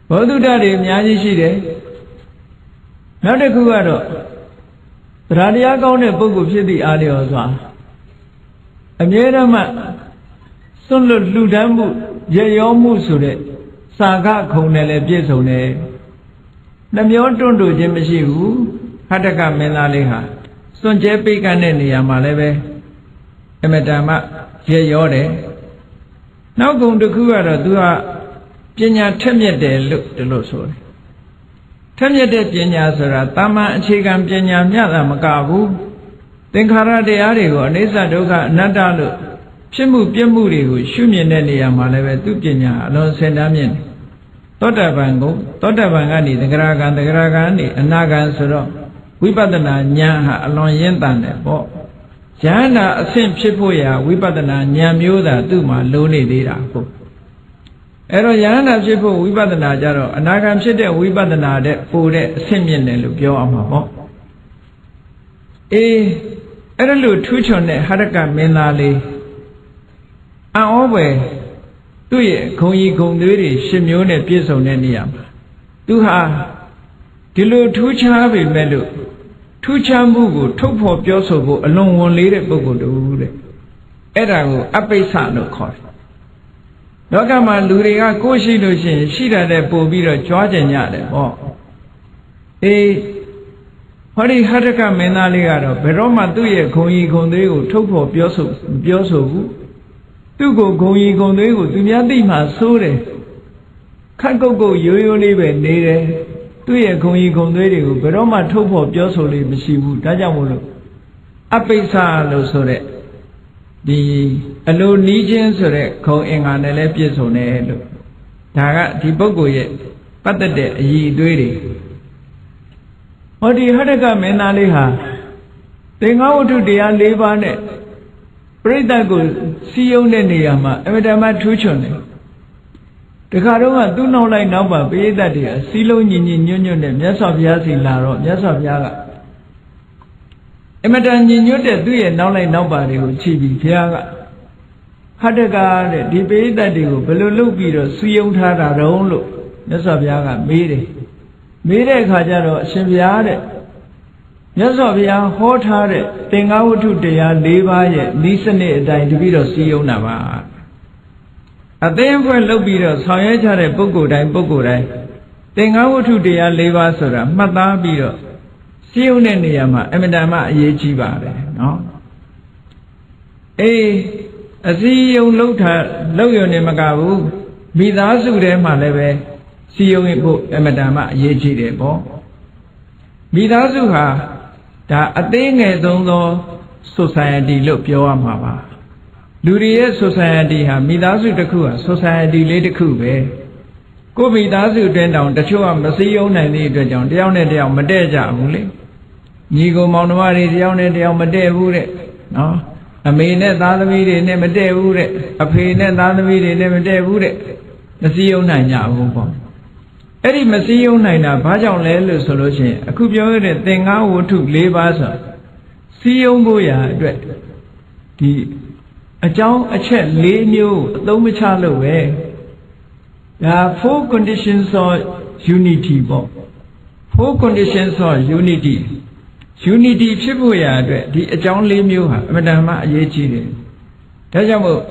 ဘုဒ္ဓတွေအများကြီးရှိတယ်နောက်တစ်ခုကတော့တရားတရားကောင်းတဲ့ပုဂ္ဂိုလ်ဖြစ်သည့်အားလျော်စွာအမြဲတမ်းစွန့်လွတ်လှူဒန်းမှုရရောမှုဆိုတဲ့စာကခုံနဲ့လည်းပြည့်စုံတယ်နှမျောတွန့်တိုခြင်းမရှိဘူးဟတ္တကမင်းသားလေးဟာစွန့်ကြဲပိတ်ကန်တဲ့နေရာမှာလည်းပဲအမတန်မှရရောတယ်နောက်ကုံတစ်ခုကတော့သူကပညာထက်မြက်တယ်လို့ဒီလိုဆိုတယ်ထက်မြက်တဲ့ပညာဆိုတာတာမန်အခြေခံပညာမျှတာမကဘူးသင်္ခါရတရားတွေကိုအနိစ္စဒုက္ခအနတ္တလို့ဖြစ်မှုပြည့်မှုတွေကိုရှုမြင်တဲ့နေရာမှာလည်းပဲသူပညာအလွန်ဆင်တန်းမြင့်တယ်သောတာပန်ကနေသဂရဂံကနေအနာဂံဆိုတော့ဝိပဿနာဉာဏ်ဟာအလွန်ရင့်တန်တယ်ပေါ့ဉာဏ်နာအဆင့်ဖြစ်ဖို့ရာဝိပဿနာဉာဏ်မျိုးသာသူ့မှာလိုနေသေးတာဟုတ်အဲ့တော့ဉာဏ်နာဖြစ်ဖို့ဝိပဿနာကြတော့အနာဂံဖြစ်တဲ့ဝိပဿနာတဲ့ပိုတဲ့အဆင့်မြင့်တယ်လို့ပြောအောင်ပါပေါ့အေးအဲ့ဒါလို့ထူးချွန်တဲ့ဟတ္တကမင်းသားလေးအံ့ဩဖွယ်သူ့ရဲ့ဂုံကြီးဂုံသွေးတွေရှင်မျိုးနဲ့ပြည့်စုံတဲ့နေရာမှာသူဟာဒီလိုထူးခြားပေမဲ့လို့ထူးခြားမှုကိုထုတ်ဖော်ပြောဆိုဖို့အလွန်ဝန်လေးတဲ့ပုဂ္ဂိုလ်တူတဲ့အဲ့ဒါကိုအပိစ္ဆလို့ခေါ်တယ် လောကမှာလူတွေကကိုယ်ရှိလို့ရှိရင်ရှိတဲ့ပို့ပြီးတော့ကြွားကြညတယ်ပေါ့အေးဟောဒီဟတ္တကမင်းသားလေးကတော့ဘယ်တော့မှသူ့ရဲ့ဂုံကြီးဂုံသေးကိုထုတ်ဖော်ပြောဆိုဘူးသူ့ကိုဂုံကြီးဂုံသေးကိုသူများသိမှဆိုးတယ်ခက်ကုတ်ကုတ်ရိုးရိုးလေးပဲနေတယ်သူ့ရဲ့ဂုံကြီးဂုံသေးတွေကိုဘယ်တော့မှထုတ်ဖော်ပြောဆိုလို့မရှိဘူးဒါကြောင့်မို့လို့အပိစ္ဆာလို့ဆိုတဲ့ဒီအလိုနီးချင်းဆိုတဲ့ခုံအင်္ဂါနဲ့လည်းပြည့်စုံတယ်လို့ဒါကဒီပုဂ္ဂိုလ်ရဲ့ပတ်သက်တဲ့အည်အသွေးတွေဟောဒီဟတ္တကမင်းသားလေးဟာသင်္ဃဝတ္ထုတရား၄ပါးနဲ့ပြိဿတ်ကိုစီယုံတဲ့နေရာမှာအမြဲတမ်းထူးချွန်တယ်တခါတော့ကသူ့နောက်လိုက်နောက်ပါပြိဿတ်တွေကစီလုံးညီညီညွတ်ညွတ်နဲ့မြတ်စွာဘုရားစီလာတော့မြတ်စွာဘုရားကအမတန်ညီညွတ်တဲ့သူ့ရဲ့နောက်လိုက်နောက်ပါတွေကိုခြိပြီးဘုရားကဟတ္တကတဲ့ဒီပိဋကတ်တွေကိုဘယ်လိုလုပ်ပြီးတော့စီယုံထားတာတုံးလို့မြတ်စွာဘုရားကမေးတယ်မေးတဲ့အခါကျတော့အရှင်ဘုရားတဲ့မြတ်စွာဘုရားဟောထားတဲ့သင်္ဃဝတ္ထုတရား၄ပါးရဲ့ဤစနစ်အတိုင်းတပြီးတော့စီယုံတာပါအသိအဖွဲလုပ်ပြီးတော့ဆောင်ရွက်ကြတဲ့ပုဂ္ဂိုလ်တိုင်းသင်္ဃဝတ္ထုတရား၄ပါးဆိုတာမှတ်သားပြီးတော့စီယုံတဲ့နေရာမှာအမြဲတမ်းအရေးကြီးပါတယ်နော်အေးအစည်းယုံလုပ်ရုံနဲ့မကဘူးမိသားစုထဲမှာလည်းပဲစီယုံဖို့အမြဲတမ်းအရေးကြီးတယ်ပေါ့မိသားစုဟာဒါအသေးငယ်ဆုံးသော society လို့ပြောရမှာပါလူတွေရဲ့ society ဟာမိသားစုတစ်ခုဟာ society လေးတစ်ခုပဲကိုမိသားစုအတွင်းတောင်တချို့ကမစည်းရုံးနိုင်တဲ့အတွက်ကြောင့်တယောက်နဲ့တယောက်မတည့်ကြဘူးလေညီကိုမောင်နှမတွေတယောက်နဲ့တယောက်မတည့်ဘူးတဲ့နော်အမေနဲ့သားသမီးတွေနဲ့မတည့်ဘူးတဲ့အဖေနဲ့သားသမီးတွေနဲ့မတည့်ဘူးတဲ့မစည်းရုံးနိုင်ကြဘူးပေါ့အဲ့ဒီမစည်းရုံးနိုင်တာဘာကြောင့်လဲလို့ဆိုလို့ရှိရင်အခုပြောရတဲ့သင်္ဃဝတ္ထု၄ပါးဆိုစည်းရုံးဖို့ရာအတွက်ဒီအကြောင်းအချက်၄မျိုးအသုံးမချလို့ပဲဒါ four conditions of unity ပေါ့ four conditions of unity ဖြစ်ဖို့ရာအတွက်ဒီအကြောင်း၄မျိုးဟာအမှန်တမ်းအရေးကြီးတယ်ဒါကြောင့်မို့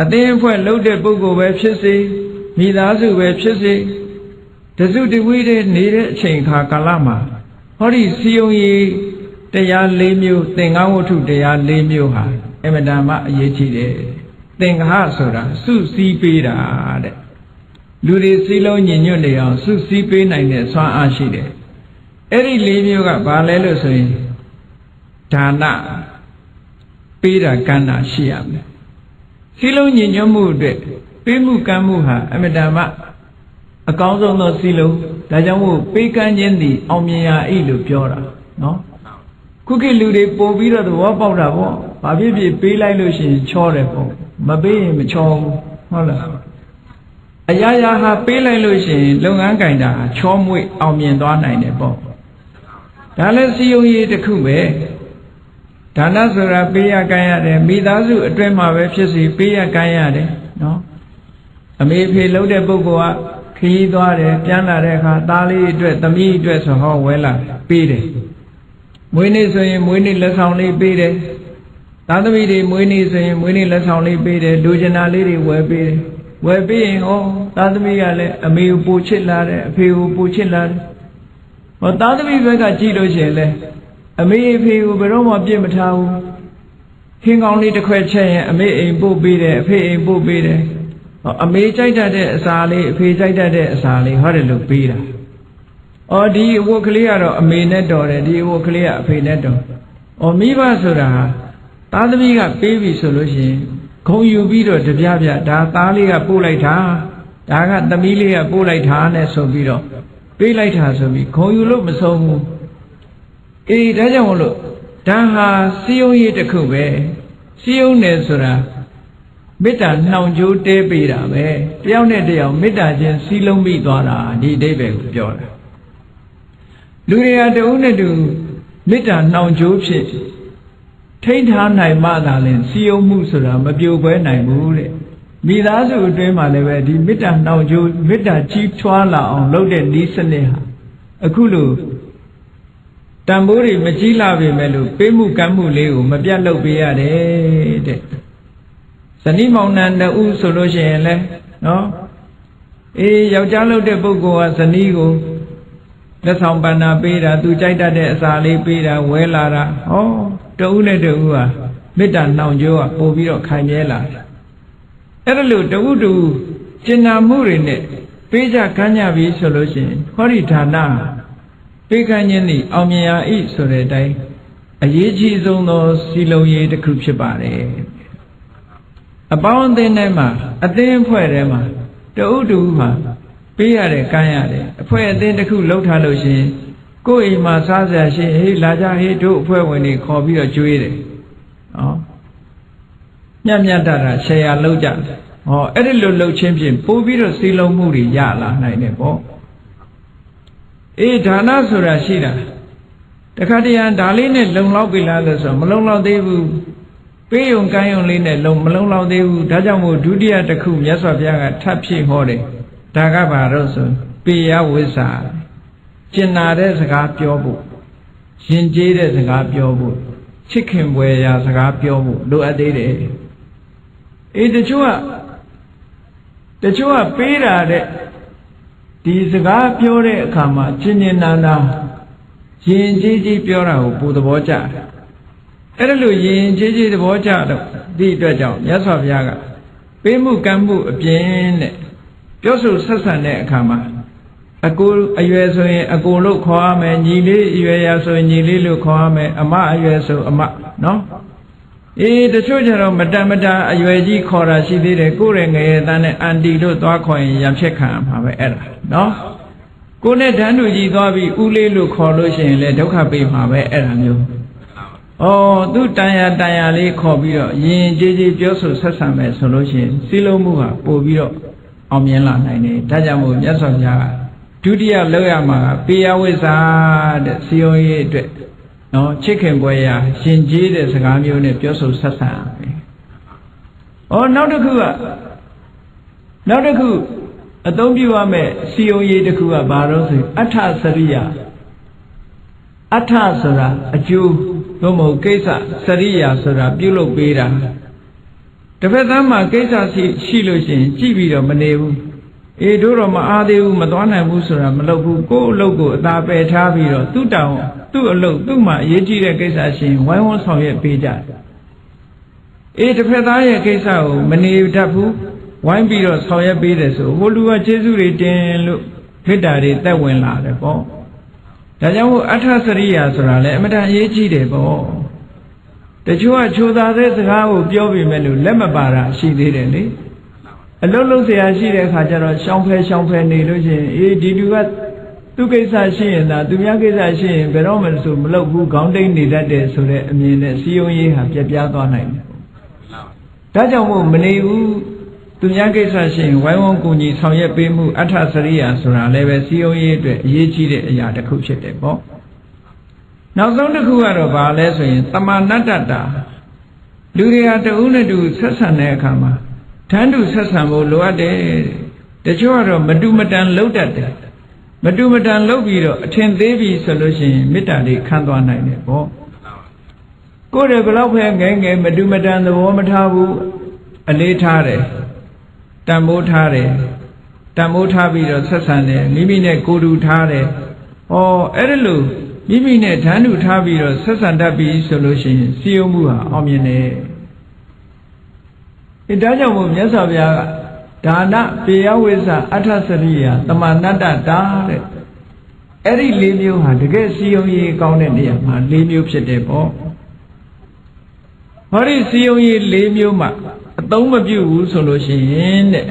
အသင်းအဖွဲ့လုပ်တဲ့ပုဂ္ဂိုလ်ပဲဖြစ်စေမိသားစုပဲဖြစ်စေတစုတဝိတဲ့နေတဲ့အချိန်ခါကာလမှာဟောဒီစီယုံရေးတရား၄မျိုးသင်္ဃဝတ္ထုတရား၄မျိုးဟာအမှန်တမ်းအရေးကြီးတယ်သင်္ဃဆိုတာစုစည်းပေးတာတဲ့လူတွေစည်းလုံးညီညွတ်နေအောင်စုစည်းပေးနိုင်တဲ့စွမ်းအားရှိတယ်အဲ့ဒီ၄မျိုးကဘာလဲလို့ဆိုရင်ဒါနပေးတာကမ်းတာရှိရမယ်စည်းလုံးညီညွတ်မှုအတွက်ပေးမှုကမ်းမှုဟာအမှန်တမ်းအကောင်းဆုံးသောစည်းလုံးဒါကြောင့်မို့ပေးကမ်းခြင်းသည်အောင်မြင်ရာဤလို့ပြောတာနော်ခုခေတ်လူတွေပို့ပြီးတော့သဘောပေါက်တာပေါ့ဘာဖြစ်ဖြစ်ပေးလိုက်လို့ရှိရင်ချောတယ်ပေါ့မပေးရင်မချောဘူးဟုတ်လားအရာရာဟာပေးလိုက်လို့ရှိရင်လုပ်ငန်းကင်တာချောမွေ့အောင်မြင်သွားနိုင်တယ်ပေါ့ဒါလည်းစီယုံရေးတစ်ခုပဲဒါနဆိုတာပေးရကမ်းရတယ်မိသားစုအတွင်းမှာပဲဖြစ်စီပေးရကမ်းရတယ်နော်အမေဖေလှုပ်တဲ့ပုဂ္ဂိုလ်ကခရီးသွားတယ်ပြန်လာတဲ့အခါသားလေးအတွက်သမီးအတွက်ဆိုဟောဝဲလာပေးတယ်မွေးနေ့ဆိုရင်မွေးနေ့လက်ဆောင်လေးပေးတယ်သားသမီးတွေမွေးနေ့ဆိုရင်မွေးနေ့လက်ဆောင်လေးပေးတယ်လူကျင်နာလေးတွေဝယ်ပေးတယ်ဝယ်ပေးရင်ဟောသားသမီးကလည်းအမေကိုပိုချစ်လာတယ်အဖေကိုပိုချစ်လာတယ်ဟောသားသမီးဘက်ကကြည့်လို့ရှိရင်လည်းအမေအဖေကိုဘယ်တော့မှပြစ်မထားဘူးခင်းကောင်းလေးတစ်ခွက်ချက်ရင်အမေအိမ်ပို့ပေးတယ်အဖေအိမ်ပို့ပေးတယ်ဟောအမေကြိုက်တတ်တဲ့အစာလေးအဖေကြိုက်တတ်တဲ့အစာလေးဟောတယ်လို့ပေးတာအော်ဒီအဝတ်ကလေးကတော့အမေနဲ့တော်တယ်ဒီအဝတ်ကလေးကအဖေနဲ့တော်အော်မိဘဆိုတာသားသမီးကပေးပြီဆိုလို့ရှိရင်ဂုံယူပြီးတော့တပြပြဒါသားလေးကပို့လိုက်တာဒါကသမီးလေးကပို့လိုက်တာနဲ့ဆိုပြီးတော့ပေးလိုက်တာဆိုပြီးဂုံယူလို့မဆုံးဘူးအေးဒါကြောင့်မလို့ဒါဟာစီယုံရေးတစ်ခုပဲစီယုံတယ်ဆိုတာမေတ္တာနှောင်ကြိုးတဲပေးတာပဲတယောက်နဲ့တယောက်မေတ္တာချင်းစီးလုံးပြီးသွားတာဒီအဓိပ္ပာယ်ကိုပြောတာလူတွေဟာတဦးနဲ့တူမေတ္တာနှောင်ကြိုးဖြစ်ထိန်းထားနိုင်မှသာလျှင်စီယုံမှုဆိုတာမပြိုကွဲနိုင်ဘူးတဲ့မိသားစုအတွင်းမှာလည်းပဲဒီမေတ္တာနှောင်ကြိုးမေတ္တာကြီးထွားလာအောင်လုပ်တဲ့ဤစနစ်ဟာအခုလိုတန်ဖိုးတွေမကြီးလာပေမဲ့လို့ပေးမှုကမ်းမှုလေးကိုမပြတ်လုပ်ပေးရတယ်တဲ့ဇနီးမောင်နှံ2ဦးဆိုလို့ရှိရင်လည်း နော်အေးယောက်ျားလုပ်တဲ့ပုဂ္ဂိုလ်ကဇနီးကိုလက်ဆောင်ပန္နာပေးတာသူကြိုက်တတ်တဲ့အစာလေးပေးတာဝဲလာတာဟောတဦးနဲ့တဦးဟာမေတ္တာနှောင်ကြိုးကပို့ပြီးတော့ခိုင်မြဲလာတယ်အဲ့ဒါလို့တဦးတူကျင်နာမှုတွေနဲ့ပေးကြကမ်းကြပြီဆိုလို့ရှိရင်ဟောဒီဌာနပေးကမ်းခြင်းဤအောင်မြင်ရာဤဆိုတဲ့အတိုင်းအရေးကြီးဆုံးသောစီလုံးရေးတစ်ခုဖြစ်ပါတယ်အပေါင်းအသင်းထဲမှာအသင်းအဖွဲ့ထဲမှာတဦးတူဟာပေးရတယ်ကမ်းရတယ်အဖွဲ့အသင်းတစ်ခုလှုပ်ထားလို့ရှိရင်ကိုယ့်အိမ်မှာစားစရာရှိဟေးလာကြဟေးတို့အဖွဲ့ဝင်တွေခေါ်ပြီးတော့ကျွေးတယ်နော်ညံ့ညံ့တာရှယ်ယာလုပ်ကြတယ်ဟောအဲ့ဒီလိုလှုပ်ချင်းဖြင့်ပို့ပြီးတော့စီလုံးမှုတွေရလာနိုင်တယ်ပေါ့အေးဒါနဆိုတာရှိတာတခါတရံဒါလေးနဲ့လုံလောက်ပြီလားလို့ဆိုမလုံလောက်သေးဘူးပေးယုံကမ်းယုံလေးနဲ့မလုံလောက်သေးဘူးဒါကြောင့်မို့ဒုတိယတစ်ခုမြတ်စွာဘုရားကထပ်ဖြည့်ဟောတယ်ဒါကဘာလို့ဆိုပေယဝိဇ္ဇာကျင်နာတဲ့စကားပြောဖို့ယဉ်ကျေးတဲ့စကားပြောဖို့ချစ်ခင်ပွေရာစကားပြောဖို့လိုအပ်သေးတယ်အေးတချို့ကပေးတာတဲ့ဒီစကားပြောတဲ့အခါမှာကျင်ကျင်နာနာယဉ်ကျေးကြီးပြောတာကိုပူသဘောကျတယ်အဲ့ဒါလို့ယဉ်ကျေးကြီးသဘောကျတော့ဒီအတွက်ကြောင့်မြတ်စွာဘုရားကပေးမှုကမ်းမှုအပြင်တဲ့ပြောဆိုဆက်ဆံတဲ့အခါမှာအကိုအရွယ်ဆိုရင်အကိုလို့ခေါ်ရမယ်ညီလေးအရွယ်ရာဆိုရင်ညီလေးလို့ခေါ်ရမယ်အမအရွယ်ဆိုအမနော်အေးတချို့ကျတော့မတန်မတာအရွယ်ကြီးခေါ်တာရှိသေးတယ်ကိုယ်ရဲ့ငယ်ရဲ့သားနဲ့အန်တီလို့သွားခေါ်ရင်ရံဖြစ်ခံမှာပဲအဲ့ဒါနော်ကိုယ်နဲ့ဓာန်တူကြီးသွားပြီးဦးလေးလို့ခေါ်လို့ရှိရင်လည်းဒုက္ခပေးမှာပဲအဲ့ဒါမျိုးဩသူတန်ရာလေးခေါ်ပြီးတော့ယဉ်ကျေးကျေးပြောဆိုဆက်ဆံမယ်ဆိုလို့ရှိရင်စီလုံးမှုဟာပို့ပြီးတော့အောင်မြင်လာနိုင်တယ်ဒါကြောင့်မို့မြတ်စွာဘုရားကဒုတိယလောက်ရမှာကပေယဝိဇ္ဇာတဲ့စီယုံရေးအတွက်နော်ချစ်ခင်ပွဲရာရှင်ကျေးတဲ့စကားမျိုးနဲ့ပြောဆိုဆက်ဆံရမယ်။ဩနောက်တစ်ခုအသုံးပြုရမယ့်စီယုံရေးတစ်ခုကဘာလို့ဆိုအဋ္ဌစရိယအဋ္ဌဆိုတာအကျိုးသို့မဟုတ်ကိစ္စစရိယဆိုတာပြုလုပ်ပေးတာတစ်ဖက်သားမှာကိစ္စရှိလို့ရှိရင်ကြည့်ပြီးတော့မနေဘူးအေးတို့တော့မအားသေးဘူးမသွားနိုင်ဘူးဆိုတာမလုပ်ဘူးကိုယ့်အလုပ်ကိုအသာပယ်ထားပြီးတော့သူ့တောင်သူ့အလုပ်သူ့မှာအရေးကြီးတဲ့ကိစ္စရှိရင်ဝိုင်းဝန်းဆောင်ရွက်ပေးကြတယ်အေးတစ်ဖက်သားရဲ့ကိစ္စကိုမနေတတ်ဘူးဝိုင်းပြီးတော့ဆောင်ရွက်ပေးတယ်ဆိုဟိုလူကကျေးဇူးတွေတင်လို့ခိတ္တာတွေတက်ဝင်လာတယ်ပေါ့ဒါကြောင့်မို့အဋ္ဌစရိယဆိုတာလည်းအမတန်အရေးကြီးတယ်ပေါ့တချို့ကချိုးသားတဲ့စကားကိုပြောပြီးမဲ့လို့လက်မပါတာရှိသေးတယ်လေအလုံးလုံးเสียရှိတဲ့အခါကျတော့ရှောင်းဖဲနေလို့ရှိရင်အေးဒီလူကသူကိစ္စရှိရင်သာသူများကိစ္စရှိရင်ဘယ်တော့မှဆိုမလုပ်ဘူးခေါင်းတိတ်နေတတ်တယ်ဆိုတဲ့အမြင်နဲ့စီယုံရေးဟာပြက်ပြားသွားနိုင်တယ်ဒါကြောင့်မို့မနေဘူးသူများကိစ္စရှိရင်ဝိုင်းဝန်းကူညီဆောင်ရွက်ပေးမှုအဋ္ဌစရိယဆိုတာလည်းပဲစီယုံရေးအတွက်အရေးကြီးတဲ့အရာတစ်ခုဖြစ်တယ်ပေါ့နောက်ဆုံးတစ်ခုကတော့ဘာလဲဆိုရင်တမာနတ္တတာလူတွေကတဦးနဲ့တူဆက်ဆံတဲ့အခါမှာထမ်းတူဆက်ဆံဖို့လိုအပ်တယ်တချို့ကတော့မတူမတန်လှုပ်တတ်တယ်မတူမတန်လှုပ်ပြီးတော့အထင်သေးပြီဆိုလို့ရှိရင်မေတ္တာတွေခံသွားနိုင်တယ်ပေါ့ကိုယ်တည်းဘယ်လောက်ပဲငယ်မတူမတန်သဘောမထားဘူးအလေးထားတယ်တန်ဖိုးထားတယ်တန်ဖိုးထားပြီးတော့ဆက်ဆံတယ်မိမိနဲ့ကိုယ်တူထားတယ်ဩအဲ့ဒါလို့မိမိနဲ့ဓာန်တူထားပြီးတော့ဆက်ဆံတတ်ပြီဆိုလို့ရှိရင်စီယုံမှုဟာအောင်မြင်တယ်ဒါကြောင့်မို့မြတ်စွာဘုရားကဒါနပေယဝိဇ္ဇာအဋ္ဌစရိယတမာနတ္တတာတဲ့အဲ့ဒီ၄မျိုးဟာတကယ်စီယုံရေးကောင်းတဲ့နေရာမှာ၄မျိုးဖြစ်တယ်ပေါ့ဟောဒီစီယုံရေး၄မျိုးမှာအသုံးမပြုဘူးဆိုလို့ရှိရင်တဲ့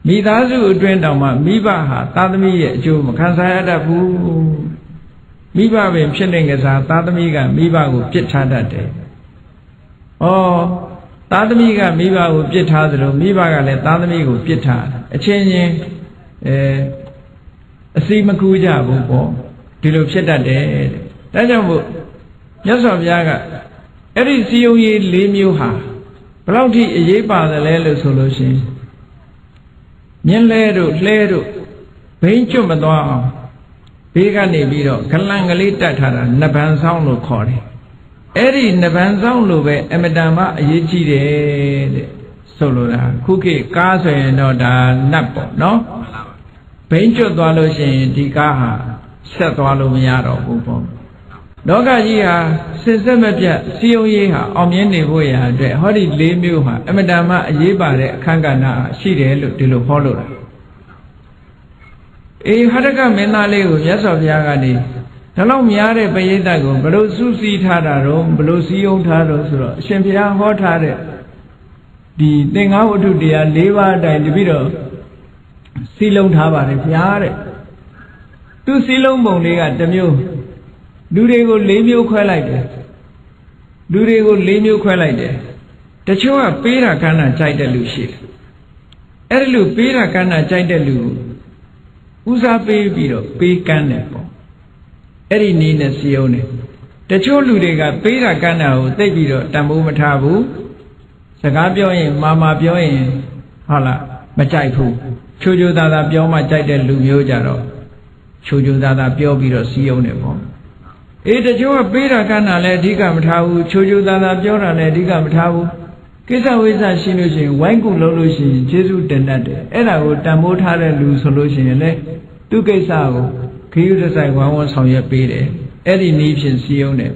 မိသားစုအတွင်းတောင်မှမိဘဟာသားသမီးရဲ့အကျိုးမခံစားရတတ်ဘူးမိဘပင်ဖြစ်နေကြစားသားသမီးကမိဘကိုပြစ်ထားတတ်တယ်ဩသားသမီးကမိဘကိုပြစ်ထားသလိုမိဘကလည်းသားသမီးကိုပြစ်ထားအချင်းချင်းအစီမကူကြဘူးပေါ့ဒီလိုဖြစ်တတ်တယ်တဲ့ဒါကြောင့်မို့မြတ်စွာဘုရားကအဲ့ဒီစီယုံရေး၄မျိုးဟာဘယ်လောက်ထိအရေးပါတယ်လဲလို့ဆိုလို့ရှိရင်မြင်းလဲတို့လှဲတို့ဘိန်းကျွတ်မသွားအောင်ဘေးကနေပြီးတော့ဂလန်ကလေးတတ်ထားတာနဗံဆောင်လို့ခေါ်တယ်အဲ့ဒီနဗံဆောင်လို့ပဲအမတန်မှအရေးကြီးတယ်တဲ့ဇ ဆိုလိုတာခုခေတ်ကားဆိုရင်တော့ဒါနတ်ပေါ့နော်ဘိန်းကျွတ်သွားလို့ရှိရင်ဒီကားဟာဆက်သွားလို့မရတော့ဘူးပေါ့လောကကြီးဟာစင်စစ်မပြတ်စီယုံရေးဟာအောင်မြင်နေဖို့ရာအတွက်ဟောဒီ၄မျိုးဟာအမတန်မှအရေးပါတဲ့အခန်းကဏ္ဍရှိတယ်လို့ဒီလိုဟောလို့တာအေးဟတကမင်းသားလေးကိုမြတ်စွာဘုရားကနေဒါလောက်များတဲ့ပရိသတ်ကိုဘလို့စုစည်းထားတာတော့ဘလို့စီယုံထားတော့ဆိုတော့အရှင်ဘုရားဟောထားတဲ့ဒီသင်္ဃဝတ္ထုတရား၄ပါးအတိုင်းတပိတော့စီလုံးထားပါတယ်ဘုရားတဲ့သူစီလုံးပုံလေးကတစ်မျိုးလူတွေကို၄မျိုးခွဲလိုက်တယ်လူတွေကို၄မျိုးခွဲလိုက်တယ်တချို့ကပေးတာကမ်းတာကြိုက်တဲ့လူရှိတယ်အဲ့ဒီလူပေးတာကမ်းတာကြိုက်တဲ့လူဦးစားပေးပြီးတော့ပေးကမ်းတယ်ပေါ့အဲ့ဒီနည်းနဲ့စီယုံတယ်တချို့လူတွေကပေးတာကမ်းတာကိုသိပြီးတော့တန်ဖိုးမထားဘူးစကားပြောရင်မာပြောရင်ဟုတ်လားမကြိုက်ဘူးချိုချိုသားသားပြောမှကြိုက်တဲ့လူမျိုးကြတော့ချိုချိုသားသားပြောပြီးတော့စီယုံတယ်ပေါ့အေးတချို့ကပေးတာကမ်းတာလည်းအဓိကမထားဘူးချိုချိုသားသားပြောတာလည်းအဓိကမထားဘူးကိစ္စဝိစ္စရှိလို့ရှိရင်ဝိုင်းကူလုံးလို့ရှိရင်ကျေးဇူးတင်တတ်တယ်အဲ့ဒါကိုတန်ဖိုးထားတဲ့လူဆိုလို့ရှိရင်လည်းသူ့ကိစ္စကိုခရီးတစ်ဆိုင်ဝမ်းဝမ်းဆောင်ရွက်ပေးတယ်အဲ့ဒီနည်းဖြင့်စီယုံတယ်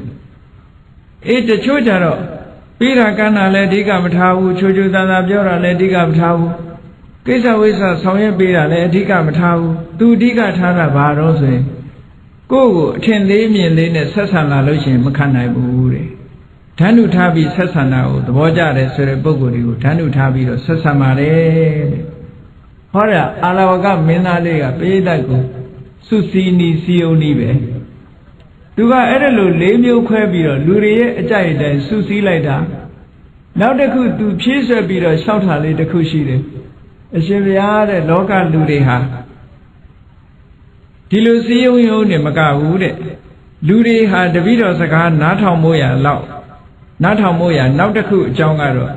အေးတချို့ကြတော့ပေးတာကမ်းတာလည်းအဓိကမထားဘူးချိုချိုသားသားပြောတာလည်းအဓိကမထားဘူးကိစ္စဝိစ္စဆောင်ရွက်ပေးတာလည်းအဓိကမထားဘူးသူအဓိကထားတာဘာတော့ဆိုရင်ကိုယ့်ကိုအထင်သေးမြင်လေးနဲ့ဆက်ဆံလာလို့ရှိရင်မခံနိုင်ဘူးတဲ့ဓာတ်နုထားပြီးဆက်ဆံတာကိုသဘောကျတယ်ဆိုတဲ့ပုဂ္ဂိုလ်တွေကိုဓာတ်နုထားပြီးတော့ဆက်ဆံပါတယ်တဲ့ဟောတာအာလဝကမင်းသားလေးကပိဋကကိုစုစည်းနီးစီယုံနီးပဲသူကအဲ့ဒါလို၄မျိုးခွဲပြီးတော့လူတွေရဲ့အကြိုက်အတိုင်းစုစည်းလိုက်တာနောက်တစ်ခုသူဖြည့်ဆွက်ပြီးတော့ရှောက်တာလေးတစ်ခုရှိတယ်အရှင်ဘုရားတဲ့လောကလူတွေဟာဒီလိုစည်းရုံးရုံနဲ့မကဘူးတဲ့လူတွေဟာတပည့်တော်စကားနားထောင်မို့ရလောက်နားထောင်မို့ရနောက်တစ်ခုအကြောင်းကတော့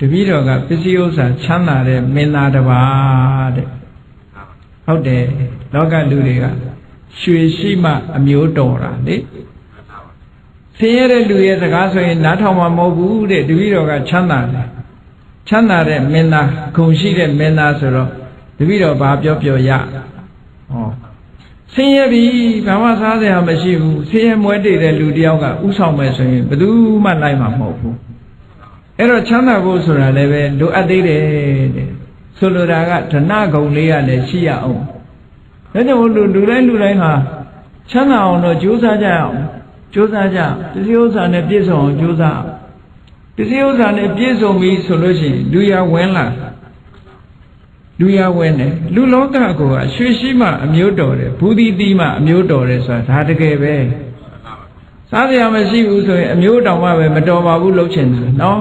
တပည့်တော်ကပစ္စည်းဥစ္စာချမ်းသာတဲ့မင်းသားတစ်ပါးတဲ့ဟုတ်တယ်လောကလူတွေကရွှေရှိမှအမျိုးတော်တာလေဆင်းရဲတဲ့လူရဲ့စကားဆိုရင်နားထောင်မှာမဟုတ်ဘူးတဲ့တပည့်တော်ကချမ်းသာတယ်ချမ်းသာတဲ့မင်းသားဂုဏ်ရှိတဲ့မင်းသားဆိုတော့တပည့်တော်ဘာပြောရဟောဆင်းရဲပြီဘာမှစားစရာမရှိဘူးဆင်းရဲမွဲတေတဲ့လူတယောက်ကဥဆောင်မယ်ဆိုရင်ဘယ်သူမှလိုက်မှာမဟုတ်ဘူးအဲ့တော့ချမ်းသာဖို့ဆိုတာလည်းပဲလိုအပ်သေးတယ်တဲ့ဆိုလိုတာကဓနဂုံလေးကလည်းရှိရအောင်ဒါကြောင့်လူတိုင်းဟာချမ်းသာအောင်တော့ကြိုးစားကြအောင်ကြိုးစားကြပစ္စည်းဥစ္စာနဲ့ပြည့်စုံအောင်ကြိုးစားပစ္စည်းဥစ္စာနဲ့ပြည့်စုံပြီဆိုလို့ရှိရင်လူရဝင်လာလူရဝင်တယ်လူလောကကိုကရွှေရှိမှအမျိုးတော်တယ်ဘူဒီတိမှအမျိုးတော်တယ်ဆိုတာဒါတကယ်ပဲစားစရာမရှိဘူးဆိုရင်အမျိုးတော်မှပဲမတော်ပါဘူးလှုပ်ချင်တယ်နော်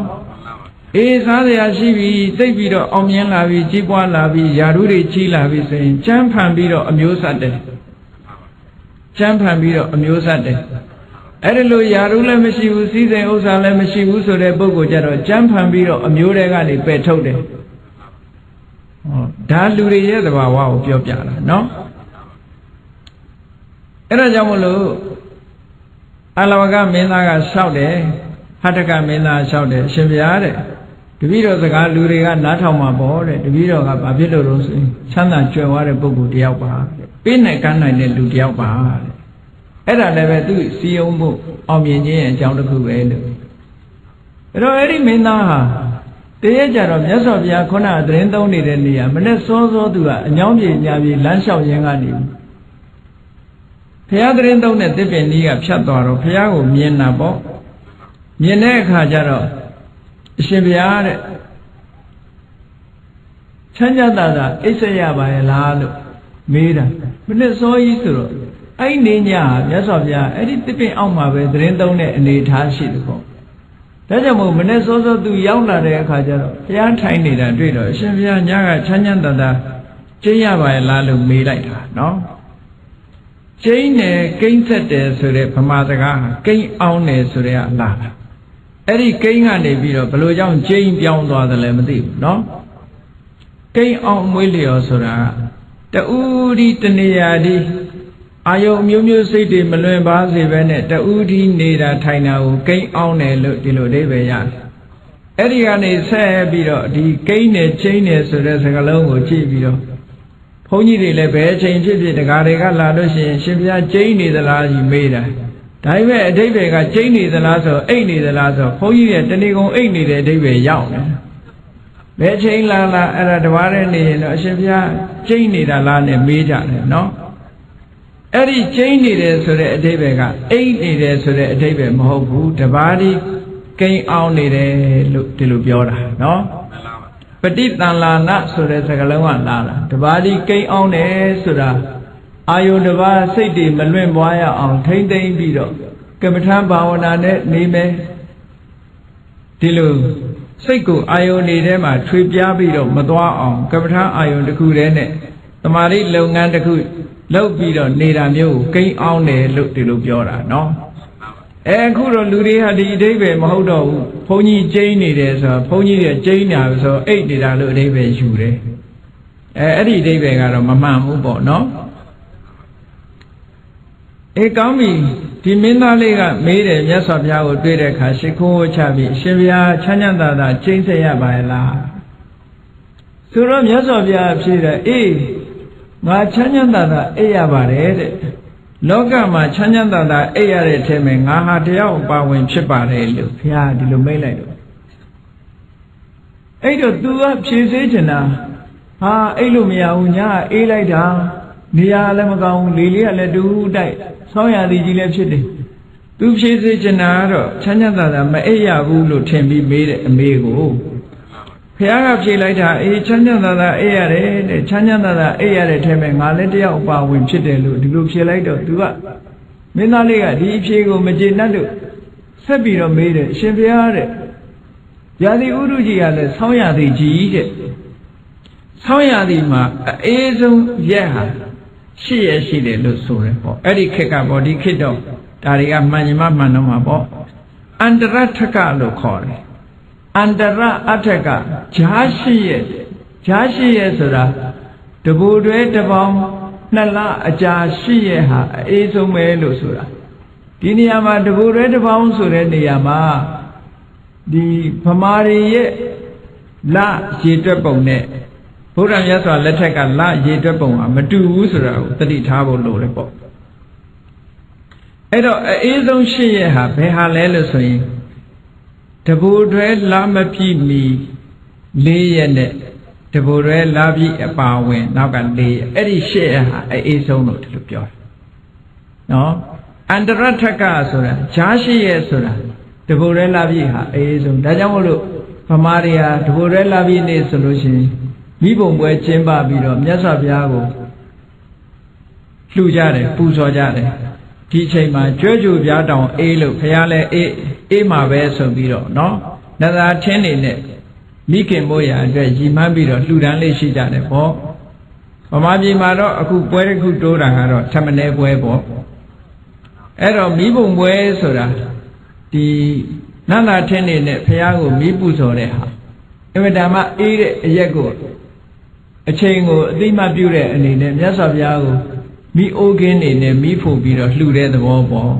အေးစားစရာရှိပြီသိပြီးတော့အောင်မြင်လာပြီကြီးပွားလာပြီယာရုတွေကြီးလာပြီဆိုရင်ကျမ်းဖန်ပြီးတော့အမျိုးဆက်တယ်ကျမ်းဖန်ပြီးတော့အမျိုးဆက်တယ်အဲ့ဒီလိုယာရုလည်းမရှိဘူးစီးစိမ်ဥစ္စာလည်းမရှိဘူးဆိုတဲ့ပုဂ္ဂိုလ်ကြတော့ကျမ်းဖန်ပြီးတော့အမျိုးတွေကနေပယ်ထုတ်တယ်ဒါလူတွေရဲ့သဘာဝကိုပြောပြတာနော်အဲ့ဒါကြောင့်မလို့အလဝကမင်းသားကလျှောက်တယ်ဟတကမင်းသားလျှောက်တယ်အရှင်ဘုရားတဲ့တပည့်တော်စကားလူတွေကနားထောင်မှာပေါ့တဲ့တပည့်တော်ကဘာဖြစ်လို့လဲဆိုရင်ချမ်းသာကြွယ်ဝတဲ့ပုဂ္ဂိုလ်တယောက်ပါတဲ့ပေးနိုင်ကမ်းနိုင်တဲ့လူတယောက်ပါတဲ့အဲ့ဒါလည်းပဲသူစီယုံဖို့အောင်မြင်ခြင်းရဲ့အကြောင်းတစ်ခုပဲလို့အဲ့တော့အဲ့ဒီမင်းသားဟာတရက်ကြတော့မြတ်စွာဘုရားခုနကသတင်းသုံးနေတဲ့နေရာမနဲ့စောစောသူကအညောင်းပြေညာပြေလမ်းလျှောက်ရင်းကနေဘုရားသတင်းသုံးတဲ့တစ်ပင်ကြီးကဖြတ်သွားတော့ဘုရားကိုမြင်တာပေါ့မြင်တဲ့အခါကျတော့အရှင်ဘုရားတဲ့ချမ်းသာတာအိပ်ဆက်ရပါရဲ့လားလို့မေးတာမနဲ့စောကြီးဆိုတော့အဲ့နေညမြတ်စွာဘုရားအဲ့ဒီတစ်ပင်အောက်မှာပဲသတင်းသုံးတဲ့အနေထားရှိတယ်ပေါ့ဒါကြောင့်မို့မနေ့စောစောသူရောက်လာတဲ့အခါကျတော့ဘုရားထိုင်နေတာတွေ့တော့အရှင်ဘုရားညကချမ်းသာကျင်းရပါရဲ့လားလို့မေးလိုက်တာနော်ကျင်းတယ်ကိန်းဆက်တယ်ဆိုတဲ့ဗမာစကားဟာကိန်းအောင်တယ်ဆိုတဲ့အလားအဲ့ဒီကိန်းကနေပြီးတော့ဘယ်လိုကြောင့်ကျင်းပြောင်းသွားတယ်လဲမသိဘူးနော်ကိန်းအောင်မွေးလျော်ဆိုတာတူဒီတနေရာဒီအာယုံမျိုးမျိုးစိတ်တွေမလွင်ပါစေပဲနဲ့တူဒီနေတာထိုင်တာကိုကိန်းအောင်တယ်လို့ဒီလိုအဓိပ္ပာယ်ရတယ် အဲ့ဒီကနေဆက်ပြီးတော့ဒီကိန်းနဲ့ချင်းနဲ့ဆိုတဲ့စကားလုံးကိုကြည့်ပြီးတော့ဘုန်းကြီးတွေလည်းဘယ်အချိန်ဖြစ်ဖြစ်တရားတွေကလာလို့ရှိရင်ရှင်ဘုရားကျိန်းနေသလားကြီးမေးတာဒါပေမဲ့အဓိပ္ပာယ်ကကျိန်းနေသလားဆိုအိတ်နေသလားဆိုဘုန်းကြီးရဲ့တဏီကုံအိတ်နေတဲ့အဓိပ္ပာယ်ရောက်တယ်ဘယ်ချိန်လာအဲ့ဒါတဘာတဲ့နေရင်တော့အရှင်ဘုရားကျိန်းနေတာလားနဲ့မေးကြတယ်နော်အဲ့ဒီကျိန်းနေတယ်ဆိုတဲ့အဓိပ္ပာယ်ကအိတ်နေတယ်ဆိုတဲ့အဓိပ္ပာယ်မဟုတ်ဘူးတဘာဒီကိန်းအောင်နေတယ်လို့ဒီလိုပြောတာနော်ပฏิတန်လာနဆိုတဲ့စကားလုံးကလာတာတဘာဒီကိန်းအောင်တယ်ဆိုတာအာယုတဘာစိတ်တွေမလွင့်ပွားရအောင်ထိမ့်သိမ့်ပြီးတော့ကမ္မထဘာဝနာနဲ့နေမယ်ဒီလိုစိတ်ကိုအာယုန်နေထဲမှာထွေပြားပြီးတော့မသွားအောင်ကမ္မထအာယုန်တစ်ခုတည်းနဲ့တမာတိလုပ်ငန်းတစ်ခုလုပ်ပြီးတော့နေတာမျိုးကိုကိန်းအောင်တယ်လို့ဒီလိုပြောတာနော်အခုတော့လူတွေဟာဒီအဓိပ္ပာယ်မဟုတ်တော့ဘူးဘုန်းကြီးကျိန်းနေတယ်ဆိုတော့ဘုန်းကြီးရဲ့ကျိန်းတာဆိုအိတ်နေတာလို့အဓိပ္ပာယ်ယူတယ်အဲ့ဒီအဓိပ္ပာယ်ကတော့မမှန်ဘူးပေါ့နော်ကောင်းပြီဒီမင်းသားလေးကမေးတယ်မြတ်စွာဘုရားကိုတွေ့တဲ့အခါရှ िख ိုးဝချပြီးအရှင်ဘုရားချမ်းချမ်းသာသာကျင့်ဆက်ရပါရဲ့လားဆိုတော့မြတ်စွာဘုရားဖြေတယ်အေးငါချမ်းချမ်းသာသာအိပ်ရပါတယ်တဲ့လောကမှာချမ်းချမ်းသာသာအိပ်ရတဲ့အထက်မှာငါဟာတယောက်ပါဝင်ဖြစ်ပါတယ်လို့ဘုရားဒီလိုမိန့်လိုက်တော့အဲ့တော့ तू ကဖြေစေချင်တာဟာအိပ်လို့မရဘူးညာအေးလိုက်တာနေရာလည်းမကောင်းဘူးလေလေးကလည်းတူတိုက်ဆောင်းရသည်ကြီးလည်းဖြစ်တယ်သူဖြေစေချင်တာကတော့ချမ်းချမ်းသာသာမအိပ်ရဘူးလို့ထင်ပြီးမေးတဲ့အမေကိုဘုရားကဖြေလိုက်တာအေးချမ်းချမ်းသာသာအိပ်ရတယ်တဲ့ချမ်းချမ်းသာသာအိပ်ရတဲ့ထဲမှာငါလည်းတယောက်ပါဝင်ဖြစ်တယ်လို့ဒီလိုဖြေလိုက်တော့သူကမင်းသားလေးကဒီအဖြေကိုမကျေနပ်လို့ဆက်ပြီးတော့မေးတယ်ရှင်ဘုရားတဲ့ရာသီဥတုကြီးကလည်းဆောင်းရသည်ကြီးတဲ့ဆောင်းရသည်မှာအေးဆုံးရက်ဟာရှိရရှိတယ်လို့ဆိုတယ်ပေါ့အဲ့ဒီခေတ်ကပေါ့ဒီခေတ်တော့ဒါတွေကမှန်ညီမှန်တော့မှာပေါ့အန္တရထကလို့ခေါ်တယ်အန္တရအထကဂျားရှိရဂျားရှိရဆိုတာတဘူတွဲတပေါင်းနှစ်လအကြာရှိရဟာအေးဆုံးပဲလို့ဆိုတာဒီနေရာမှာတဘူတွဲတပေါင်းဆိုတဲ့နေရာမှာဒီဗမာတွေရဲ့လရေတွက်ပုံနဲ့ဘုရားမြတ်စွာလက်ထက်ကလရေတွက်ပုံကမတူဘူးဆိုတာကိုသတိထားဖို့လိုတယ်ပေါ့အဲ့တော့အေးဆုံးရှိရဟာဘယ်ဟာလဲလို့ဆိုရင်တဘူတွဲလမပြည့်မီ၄ရက်နဲ့တဘူတွဲလပြည့်အပါဝင်နောက်က၄ရက်အဲ့ဒီရှိရဟာအေးဆုံးလို့ဒီလိုပြောတယ်နော်အန္တရထကဆိုတာဂျားရှိရဆိုတာတဘူတွဲလပြည့်ဟာအေးဆုံးဒါကြောင့်မို့လို့ဗမာတွေဟာတဘူတွဲလပြည့်နေ့ဆိုလို့ရှိရင်မိဘုံပွဲကျင်းပပြီးတော့မြတ်စွာဘုရားကိုလှူကြတယ်ပူဇော်ကြတယ်ဒီအချိန်မှာကြွယ်ကြိုပြားတောင်အေးလို့ဘုရားလည်းအေးမှာပဲဆိုပြီးတော့နော်နသာထင်းနေနဲ့မိခင်မိုးရအတွက်ရည်မှန်းပြီးတော့လှူဒန်းလေးရှိကြတယ်ပေါ့ဗမာပြည်မှာတော့အခုပွဲတစ်ခုတိုးတာကတော့ထမနေပွဲပေါ့အဲ့တော့မိဘုံပွဲဆိုတာဒီနသာထင်းနေနဲ့ဘုရားကိုမိပူဇော်တဲ့ဟာအမတန်မှအေးတဲ့အရက်ကိုအချိန်ကိုအတိမပြုတဲ့အနေနဲ့မြတ်စွာဘုရားကိုမိအိုးကင်းနေနဲ့မိဖို့ပြီးတော့လှူတဲ့သဘောပေါ့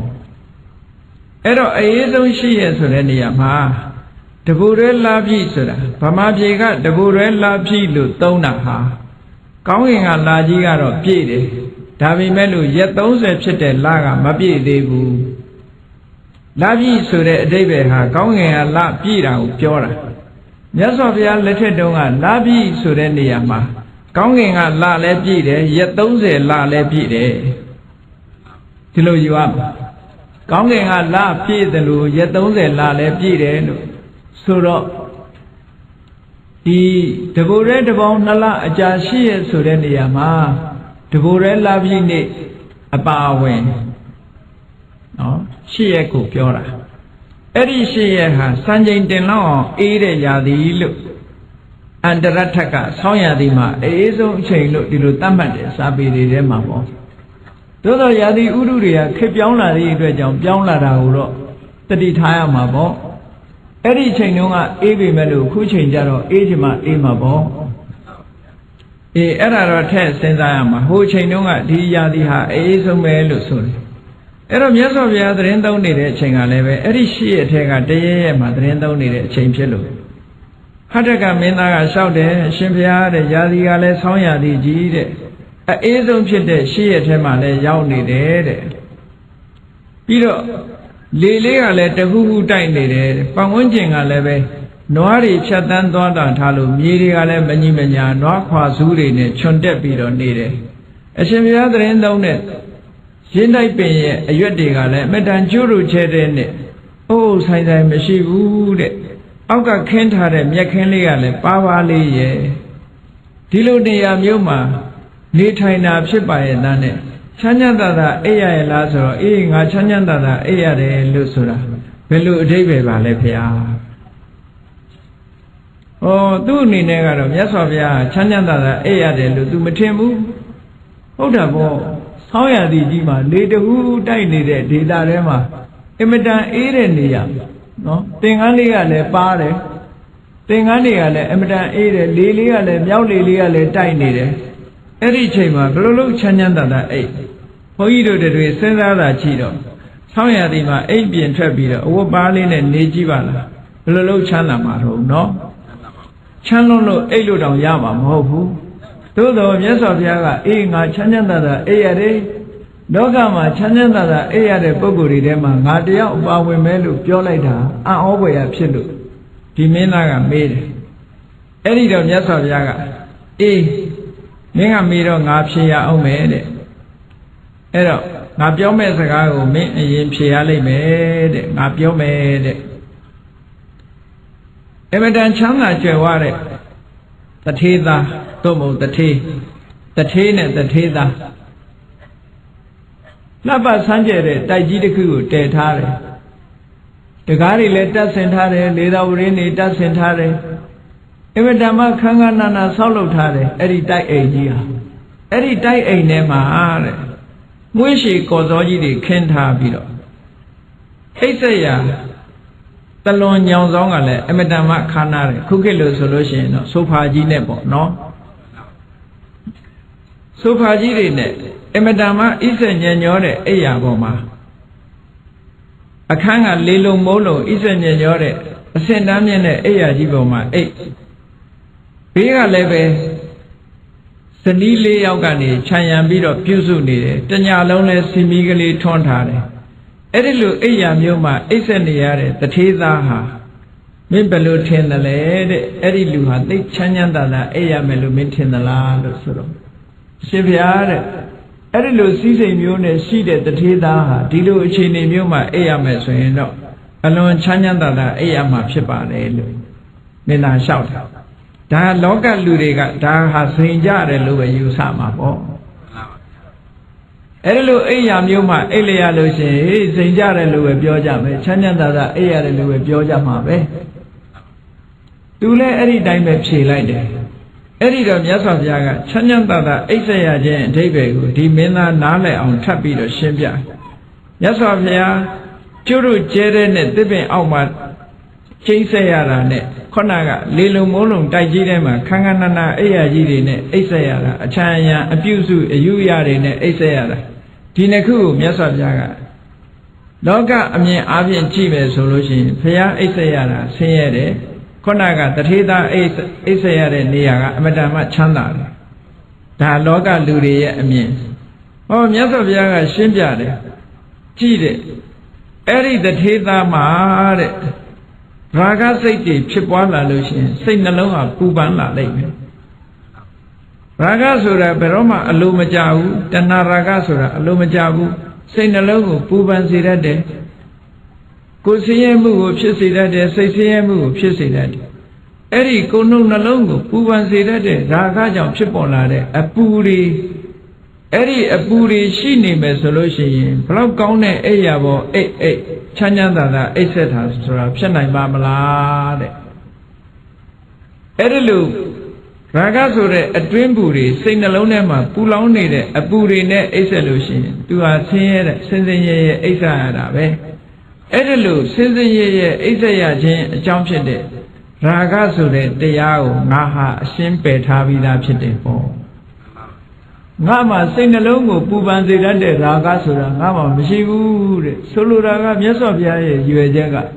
အဲ့တော့အေးဆုံးရှိရဆိုတဲ့နေရာမှာတဘူရဲလာပြီဆိုတာဗမာပြည်ကတဘူရဲလာပြီလို့သုံးတာဟာကောင်းကင်ကလာကြီးကတော့ပြည့်တယ်ဒါပေမဲ့လို့ရက်30ဖြစ်တဲ့လကမပြည့်သေးဘူးလာပြီဆိုတဲ့အဓိပ္ပာယ်ဟာကောင်းကင်ကလာပြည့်တာကိုပြောတာမြတ်စွာဘုရားလက်ထက်တုန်းကလာပြီဆိုတဲ့နေရာမှာကောင်းကင်ကလလည်းပြည့်တယ်ရက်30လလည်းပြည့်တယ်ဒီလိုယူရမှာကောင်းကင်ကလပြည့်တယ်လို့ရက်30လလည်းပြည့်တယ်လို့ဆိုတော့ဒီတဘူရဲတပေါင်း2လအကြာရှိရဆိုတဲ့နေရာမှာတဘူရဲလပြည့်နေ့အပါဝင်နော်ရှိရကိုပြောတာအဲ့ဒီရှိရဟာစံချိန်တင်လောက်အောင်အေးတဲ့ရာသီလို့အန္တရထကဆောင်းရာသီမှာအေးဆုံးအချိန်လို့ဒီလိုသတ်မှတ်တယ်စာပေတွေထဲမှာပေါ့သို့သောရာသီဥတုတွေကခေတ်ပြောင်းလာတဲ့အတွက်ကြောင့်ပြောင်းလာတာကိုတော့တတိထားရမှာပေါ့အဲ့ဒီအချိန်တုန်းကအေးပေမဲ့လို့ခုချိန်ကျတော့အေးချင်မှအေးမှာပေါ့အဲ့ဒါတော့ထည့်စဉ်းစားရမှာဟိုချိန်တုန်းကဒီရာသီဟာအေးဆုံးပဲလို့ဆိုတယ်အဲ့တော့မြတ်စွာဘုရားသတင်းသုံးနေတဲ့အချိန်ကလည်းပဲအဲ့ဒီရှိရအထက်ကတရရဲ့မှာသတင်းသုံးနေတဲ့အချိန်ဖြစ်လို့ Hataka Minaga shouted, Shimpia, the Yadi Sonya di Gide. A Azum Chit, she at him and a Yauni dead. Piro Lily let the who tiny dead, Pangunjing a leve. Noari Chatan Donda Talu, Miri Ale Manimania, Noakwa Zuri, Chondepido needed. A Shimpia the end on it. Jindai Pay, a Yudigale, Metan Juru Ched. Oh, Sai Mashi wood. Auga Kent had a Yakenliale, Pavali ye. Tilo de Yamuma, Nitaina Shipa Nane. Chanyanda Aya Lazaro, eating a Chanyanda Aya de Lusura. Velu Debe Valepia. Oh, do ni negaro, Yasovia, Chanyanda Aya de Lutumatimu. Odabo, Soya di Jima, later who died needed, Didarema. Imitan Erelia. No, Tingalia le pare, Tingalia le Emitan Ere, Lilia le Miaulia le tiny. Every chamber, Blue Chanyanda 8. Hoido de Senda Chido. Soya Dima, 8 being Trapida, over Berlin and Nijivala. Blue Chana Mato, no? Channel Elu down Yama, Mohu. Todo yes of Yaga, eating a Chanyanda, Ayade. Dogama Chanyanda Ayade Boguri Dema, Nadia, Bawe Melu, Piolaita, and always a Pilu. Timinaga made. Editor Yasa Yaga. Minga Miro Napsia Omede. Edo, Napio Mesago, me, Piali made, Napio made. Emedan Chana Jaware. The Tida, Tomo, the tea and the Tida. Lapa Sanjay, Tajiku, Tetare. The Gari let us entare, Leda Urini does entare. Evedama Kanganana Solotare, Eri Dai Agia. Eri Dai A Nema. Wishi Kozoji Kenta Bido. Esaya Talon Yangzongale, Emedama Kanare, Kukilo solution, Sofaji Nebo, no? Sofaji net. Emadama is a Nyore, Ayaboma. A Kanga Lilo Molo is a Nyore, a Sendamian Ayajiboma, 8. Bega Leve Sanili Yogani, Chayambido, Pusuni, Tanya Lone Simigali Tontare. Edilu Ayamuma, Iseniare, the Tizaha. Mimbelu Tendale, Ediluha, the Chanyanda, Ayamelu Mintin the La, Suro. Shiviare. Edilu Sise Mune, seated the Tida, Dilu Chini Muma, Ayames, alone Chanyanda, Ayama Pipa, Nina shout. Da Loga Ludiga, Da has Sinjare Lua Yusama. Edilu Ayam Yuma, Elia Lucy, Sinjare Lua Biojame, Chanyanda, Aya Lua Biojama. Do let any dime she like that. Editor Yasayaga, Chanyanda, Isaya Jan, David, Dimina Nale on Tapido Shimbia. Yasavia, Juru Jeren, Dipping Alma, Chisayara net, Konaga, Lilu Molum, Dajidema, Kanganana, Ayajidi net, Isayara, Achaya, Abusu, Ayuyari net, Isayara. Tinaku, Yasayaga. Loga, I mean, Avian Chive solution, Paya Isayara, Sayade. Konaga, the Tida Isayare Niaga, Madama Chanda. Da Loga Luria means. Oh, Yasaviaga Shimbiade. Chide. Eri the Tida Mare. Raga Sati, Chipwala Lucian, Saint Naloha, Pubanla Lake. Raga Sura, Beroma, Alumajau, Dana Raga Sura, Alumajabu, Saint Nalohu, Puban Sirade. Kusiamu, Pisidade, Sasiamu, Pisidade. Eri Kono Nalongo, Puban Sirade, Raga Chipolade, a Puri. Eri a Puri, she named a solution. Plokone, Ayabo, Chanyanda, etc. Shanai Bamalade. Erilu, Ragasure, a twin Puri, Saint Alonema, Pulone, a Puri net a solution. To our senior, sending ye, Asa. Edilu, Sizaye, Isaya Jane, Junction de Ragasure, Deao, Naha, Simpe Tavida Pitipo. Nama, Saint Alongo, Puban Zirande, Ragasura, Nama, Mishigu, Soluraga, Yasovia, Uejaga,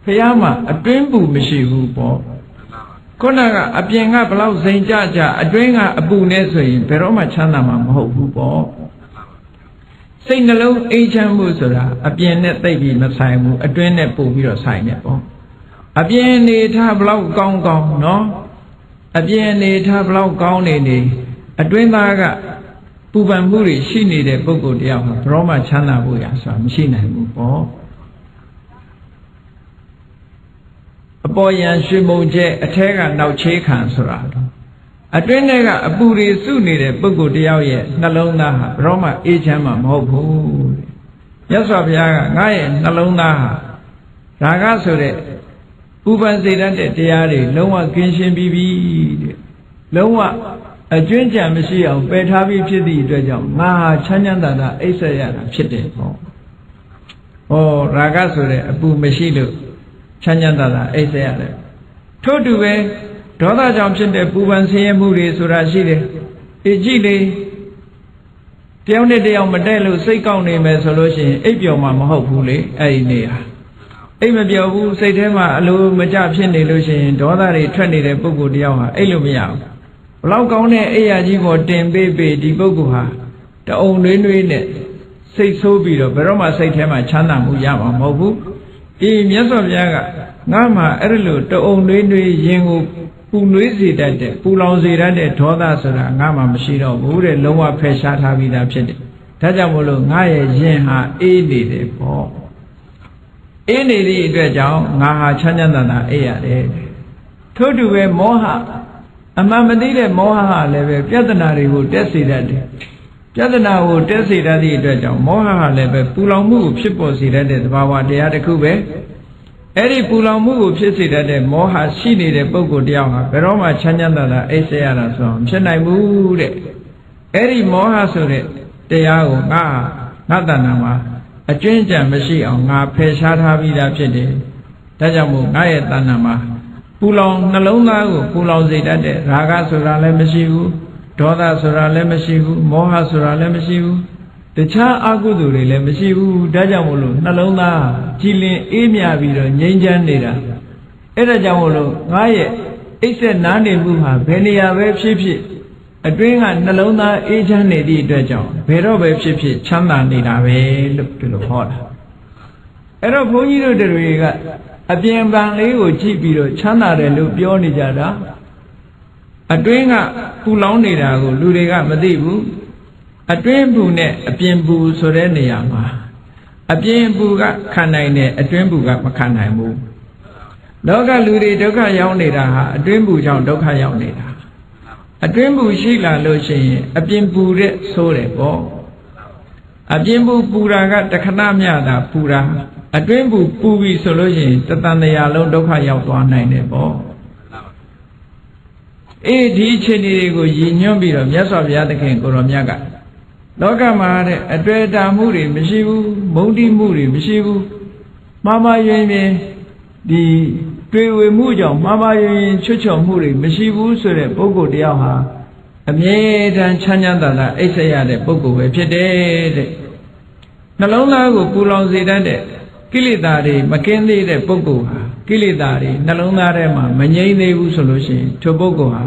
Payama, a twin boo Mishigu, ခုနကအပြင်ကဘလောက်စိန်ကြကြအတွင်းကအပူနဲ့ဆိုရင်ဘယ်တော့မှချမ်းသာမှာမဟုတ်ဘူးပေါ့စိတ်နှလုံးအေးချမ်းမှုဆိုတာအပြင်နဲ့သိပ်ပြီးမဆိုင်ဘူးအတွင်းနဲ့ပို့ပြီးတော့ဆိုင်နေပေါ့အပြင်နေထားဘလောက်ကောင်းကောင်းနော်အပြင်နေထားဘလောက်ကောင်းနေအတွင်းသားကပူပန်မှုတွေရှိနေတဲ့ပုဂ္ဂိုလ်တယောက်ဟာဘယ်တော့မှချမ်းသာဖို့ရဆိုတာမရှိနိုင်ဘူးပေါ့အပေါ်ယံရွှေမုံကျဲအထဲကနောက်ချေးခံဆိုတာအတွင်းထဲကအပူတွေစုနေတဲ့ပုဂ္ဂိုလ်တယောက်ရဲ့နှလုံးသားဟာဘယ်တော့မှအေးချမ်းမှာမဟုတ်ဘူးမြတ်စွာဘုရားကငါရဲ့နှလုံးသားဟာဒါကဆိုတဲ့ပူပန်စေတတ်တဲ့တရားတွေလုံးဝကင်းရှင်းပြီးပြီတဲ့လုံးဝအကျွင်းကြံမရှိအောင်ပယ်ထားပြီးဖြစ်သည့်အတွက်ကြောင့်ငါဟာချမ်းချမ်းသာသာအိပ်ဆက်ရတာဖြစ်တယ်ပေါ့ဟောရာဂဆိုတဲ့အပူမရှိလို့ချမ်းချမ်းသာသာအိပ်ဆက်ရတယ်ထို့တူပဲဒေါသကြောင့်ဖြစ်တဲ့ပူပန်ဆင်းရဲမှုတွေဆိုတာရှိတယ်အေးကြည့်လေတယောက်နဲ့တယောက်မတည့်လို့စိတ်ကောက်နေမယ်ဆိုလို့ရှိရင်အိပ်ပျော်မှာမဟုတ်ဘူးလေအဲ့ဒီနေဟာအိပ်မပျော်ဘူးစိတ်ထဲမှာအလိုမကျဖြစ်နေလို့ရှိရင်ဒေါသတွေထွက်နေတဲ့ပုဂ္ဂိုလ်တယောက်ဟာအိပ်လို့မရဘူးဘလောက်ကောင်းတဲ့အိယာကြီးပေါ်တင်ပေးဒီပုဂ္ဂိုလ်ဟာတအုံနှွေးနှွေးနဲ့စိတ်ဆိုးပြီးတော့ဘယ်တော့မှစိတ်ထဲမှာချမ်းသာမှုရမှာမဟုတ်ဘူးဒီမြတ်စွာဘုရားကငါမှအဲ့လိုတအုံနှွေးနှွေးရင်ကိုပူနွေးစေတတ်တဲ့ပူလောင်စေတတ်တဲ့ဒေါသဆိုတာငါမှမရှိတော့ဘူးတဲ့လုံးဝဖယ်ရှားထားပြီးသားဖြစ်တယ်ဒါကြောင့်မို့လို့ငါရဲ့ယင်ဟာအေးနေတယ်ပေါ့အေးနေသည့်အတွက်ကြောင့်ငါဟာချမ်းချမ်းသာသာအေးရတယ်ထို့တူပဲမောဟအမှန်မသိတဲ့မောဟဟာလည်းပဲပြဿနာတွေကိုတက်စေတတ်တယ်ပြဿနာကိုတက်စေတတ်သည့်အတွက်ကြောင့်မောဟဟာလည်းပဲပူလောင်မှုကိုဖြစ်ပေါ်စေတတ်တဲ့သဘာဝတရားတစ်ခုပဲအဲ့ဒီပူလောင်မှုကိုဖြစ်စေတတ်တဲ့မောဟရှိနေတဲ့ပုဂ္ဂိုလ်တယောက်ဟာဘယ်တော့မှချမ်းချမ်းသာသာအိပ်ဆက်ရတာဆိုတော့မဖြစ်နိုင်ဘူးတဲ့အဲ့ဒီမောဟဆိုတဲ့တရားကိုငါတဏ္ဍာမှာအကျွင်းကြံမရှိအောင်ငါဖယ်ရှားထားပြီးသားဖြစ်တယ်ဒါကြောင့်မို့ငါရဲ့တဏ္ဍာမှာပူလောင်နှလုံးသားကိုပူလောင်စေတတ်တဲ့ရာဂဆိုတာလည်းမရှိဘူးဒေါသဆိုတာလည်းမရှိဘူးမောဟဆိုတာလည်းမရှိဘူးတခြားအကုသိုလ်တွေလည်းမရှိဘူးဒါကြောင့်မို့လို့နှလုံးသားကြည်လင်အေးမြပြီးတော့ငြိမ်းချမ်းနေတာအဲ့ဒါကြောင့်မို့လို့ငါရဲ့အိပ်ဆက်နားနေမှုဟာဘယ်နေရာပဲဖြစ်ဖြစ်အတွင်းကနှလုံးသားအေးချမ်းနေသည့်အတွက်ကြောင့်ဘယ်တော့ပဲဖြစ်ဖြစ်ချမ်းသာနေတာပဲလို့ဒီလိုဟောတာအဲ့တော့ဘုန်းကြီးတို့တွေကအပြင်ပံလေးကိုကြည့်ပြီးတော့ချမ်းသာတယ်လို့ပြောနေကြတာအတွင်းကပူလောင်နေတာကိုလူတွေကမသိဘူးအတွင်းပူနဲ့အပြင်ပူဆိုတဲ့နေရာမှာအပြင်ပူကခံနိုင်တယ်အတွင်းပူကမခံနိုင်ဘူးလောကလူတွေဒုက္ခရောက်နေတာဟာအတွင်းပူကြောင့်ဒုက္ခရောက်နေတာအတွင်းပူရှိလာလို့ရှိရင်အပြင်ပူတဲ့ဆိုးတယ်ပေါ့အပြင်ပူတာကတခဏမျှတာပူတာအတွင်းပူပြီဆိုလို့ရှိရင်တသံတရားလုံးဒုက္ခရောက်သွားနိုင်တယ်ပေါ့အေးဒီအခြေအနေတွေကိုရည်ညွှန်းပြီးတော့မြတ်စွာဘုရားသခင်ကိုရောမြတ်ကလောကမှာတဲ့အတွေ့အတာမှုတွေမရှိဘူးမုန်းတိမှုတွေမရှိဘူးမှားမှားယွင်းယွင်းဒီတွေ့ဝေမှုကြောင့်မှားမှားယွင်းယွင်းချွတ်ချော်မှုတွေမရှိဘူးဆိုတဲ့ပုဂ္ဂိုလ်တယောက်ဟာအမြဲတမ်းချမ်းချမ်းသာသာအိပ်ဆက်ရတဲ့ပုဂ္ဂိုလ်ပဲဖြစ်တယ်တဲ့နှလုံးသားကိုပူလောင်စေတတ်တဲ့ကိလေသာတွေမကင်းသေးတဲ့ပုဂ္ဂိုလ်ဟာကိလေသာတွေနှလုံးသားထဲမှာမငြိမ့်သေးဘူးဆိုလို့ရှိရင်ထိုပုဂ္ဂိုလ်ဟာ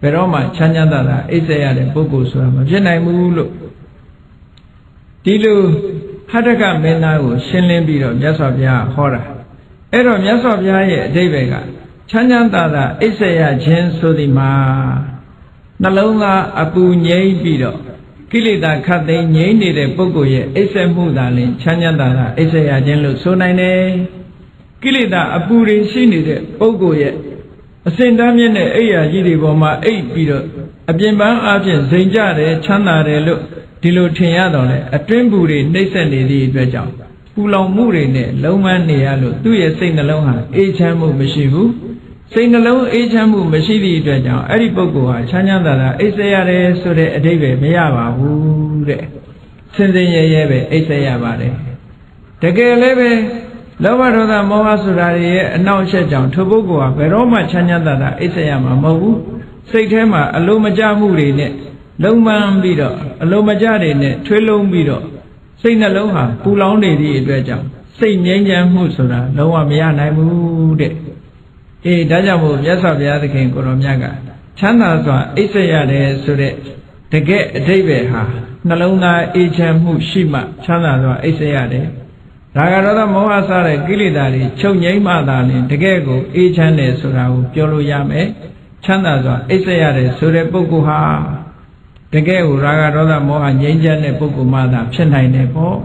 ဘယ်တော့မှချမ်းချမ်းသာသာအိပ်ဆက်ရတဲ့ပုဂ္ဂိုလ်ဆိုတာမဖြစ်နိုင်ဘူးလို့ဒီလိုဟတ္တကမင်းသားကိုရှင်းလင်းပြီးတော့မြတ်စွာဘုရားဟောတာအဲ့တော့မြတ်စွာဘုရားရဲ့အဓိပ္ပာယ်ကချမ်းချမ်းသာသာအိပ်ဆက်ရခြင်းဆိုသည်မှာနှလုံးသားအပူငြိမ့်ပြီးတော့ကိလေသာခတ်သိမ်းငြိမ့်နေတဲ့ပုဂ္ဂိုလ်ရဲ့အိပ်ဆက်မှုသာလင်ချမ်းချမ်းသာသာအိပ်ဆက်ရခြင်းလို့ဆိုနိုင်တယ်ကိလေသာအပူတွေရှိနေတဲ့ပုဂ္ဂိုလ်ရဲ့အစဉ်တမ်းမြင့်တဲ့အိယာကြီးတွေပေါ်မှာအိပ်ပြီးတော့အပြင်ပန်းအပြင်ဇိမ်ကြတယ်ချမ်းသာတယ်လို့ဒီလိုထင်ရတော့လေအတွင်းပူတွေနှိမ့်ဆက်နေသည့်အတွက်ကြောင့်ပူလောင်မှုတွေနဲ့လုံးဝနေရလို့သူ့ရဲ့စိတ်နှလုံးဟာအေးချမ်းမှုမရှိဘူးစိတ်နှလုံးအေးချမ်းမှုမရှိသည့်အတွက်ကြောင့်အဲ့ဒီပုဂ္ဂိုလ်ဟာချမ်းချမ်းသာသာအိပ်ဆက်ရတယ်ဆိုတဲ့အဓိပ္ပာယ်မရပါဘူးတဲ့စင်စင်ရဲရဲပဲအိပ်ဆက်ရပါတယ်တကယ်လည်းပဲလောဘဒေါသမောဟဆိုတာတွေရဲ့အနောက်အရှက်ကြောင့်ထိုပုဂ္ဂိုလ်ဟာဘယ်တော့မှချမ်းချမ်းသာသာအိပ်ဆက်ရမှာမဟုတ်ဘူးစိတ်ထဲမှာအလိုမကျမှုတွေနဲ့လုံးပန်းပြီးတော့အလိုမကျတွေနဲ့ထွေးလုံးပြီးတော့စိတ်နှလုံးဟာပူလောင်နေသည့်အတွက်ကြောင့်စိတ်ငြိမ်းချမ်းမှုဆိုတာလုံးဝမရနိုင်ဘူးတဲ့ဒ ဒါကြောင့်မို့မြတ်စွာဘုရားသခင်ကိုရောမြတ်ကချမ်းသာစွာအိပ်စက်ရတယ်ဆိုတဲ့တကယ်အဓိပ္ပာယ်ဟာနှလုံးသားအေးချမ်းမှုရှိမှချမ်းသာစွာအိပ်စက်ရတယ်ရာဂဒေါသမောဟစတဲ့ကိလေသာတွေချုပ်ငြိမ်းမှသာလျှင်တကယ်ကိုအေးချမ်းတယ်ဆိုတာကိုပြောလို့ရမယ်ချမ်းသာစွာအိပ်စက်ရတယ်ဆိုတဲ့ပုဂ္ဂိုလ်ဟာတကယ်ကိုရာဂဒေါသမောဟငြိမ်းချမ်းတဲ့ပုဂ္ဂိုလ်မှသာဖြစ်နိုင်တယ်ပေါ့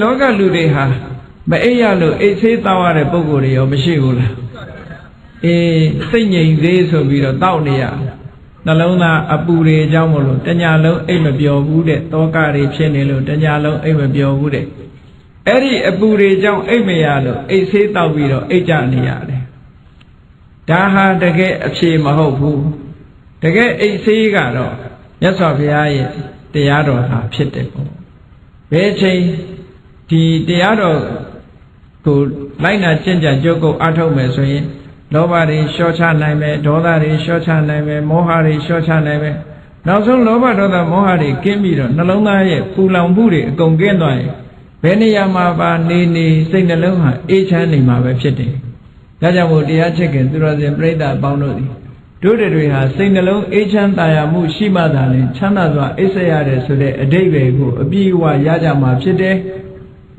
လောကလူတွေဟာမအိပ်ရလို့အိပ်ဆေးတောက်ရတဲ့ပုဂ္ဂိုလ်တွေရောမရှိဘူးလားစိတ်ငြိမ်သေးဆိုပြီးတော့တောက်နေရနှလုံးသားအပူတွေအကြောင်းမလို့တညာလုံးအိပ်မပျော်ဘူးတဲ့တောကတွေဖြစ်နေလို့တညာလုံးအိပ်မပျော်ဘူးတဲ့အဲ့ဒီအပူတွေကြောင့်အိပ်မရလို့အိပ်ဆေးတောက်ပြီးတော့အိပ်ကြနေရတယ်ဒါဟာတကယ်အဖြေမဟုတ်ဘူးတကယ်အိပ်ဆေးကတော့မြတ်စွာဘုရားရဲ့တရားတော်ဟာဖြစ်တယ်ပေါ့ဘယ်ချိန်ဒီတရားတော်ကိုလိုက်နာကျင့်ကြံကြိုးကုပ်အားထုတ်မယ်ဆိုရင်လောဘတွေလျှော့ချနိုင်မယ်ဒေါသတွေလျှော့ချနိုင်မယ်မောဟတွေလျှော့ချနိုင်မယ်နောက်ဆုံးလောဘဒေါသမောဟတွေကင်းပြီးတော့နှလုံးသားရဲ့ပူလောင်မှုတွေအကုန်ကင်းသွားရင်ဘယ်နေရာမှာပါနေစိတ်နှလုံးဟာအေးချမ်းနေမှာပဲဖြစ်တယ်ဒါကြောင့်မို့တရားချစ်ခင်သူတော်စင်ပြိဿအပေါင်းတို့သည်တို့တွေဟာစိတ်နှလုံးအေးချမ်းသာယာမှုရှိမှသာလျှင်ချမ်းသာစွာအိပ်စက်ရတယ်ဆိုတဲ့အဓိပ္ပာယ်ကိုအပြည့်အဝရကြမှာဖြစ်တယ်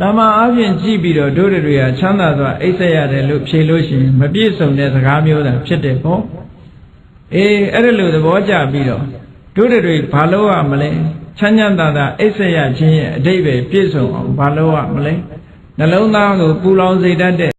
တမန်အပြင်ကြည့်ပြီးတော့တို့တွေဟာချမ်းသာစွာအိပ်စက်ရတယ်လို့ဖြေလို့ရှိရင်မပြည့်စုံတဲ့စကားမျိုးသာဖြစ်တယ်ပေါ့အဲ့ဒါလိုသဘောကျပြီးတော့တို့တွေဘာလို့ရမလဲချမ်းချမ်းသာသာအိပ်စက်ရခြင်းရဲ့အဓိပ္ပာယ်ပြည့်စုံအောင်ဘာလို့ရမလဲနှလုံးသားကိုပူလောင်စေတတ်တဲ့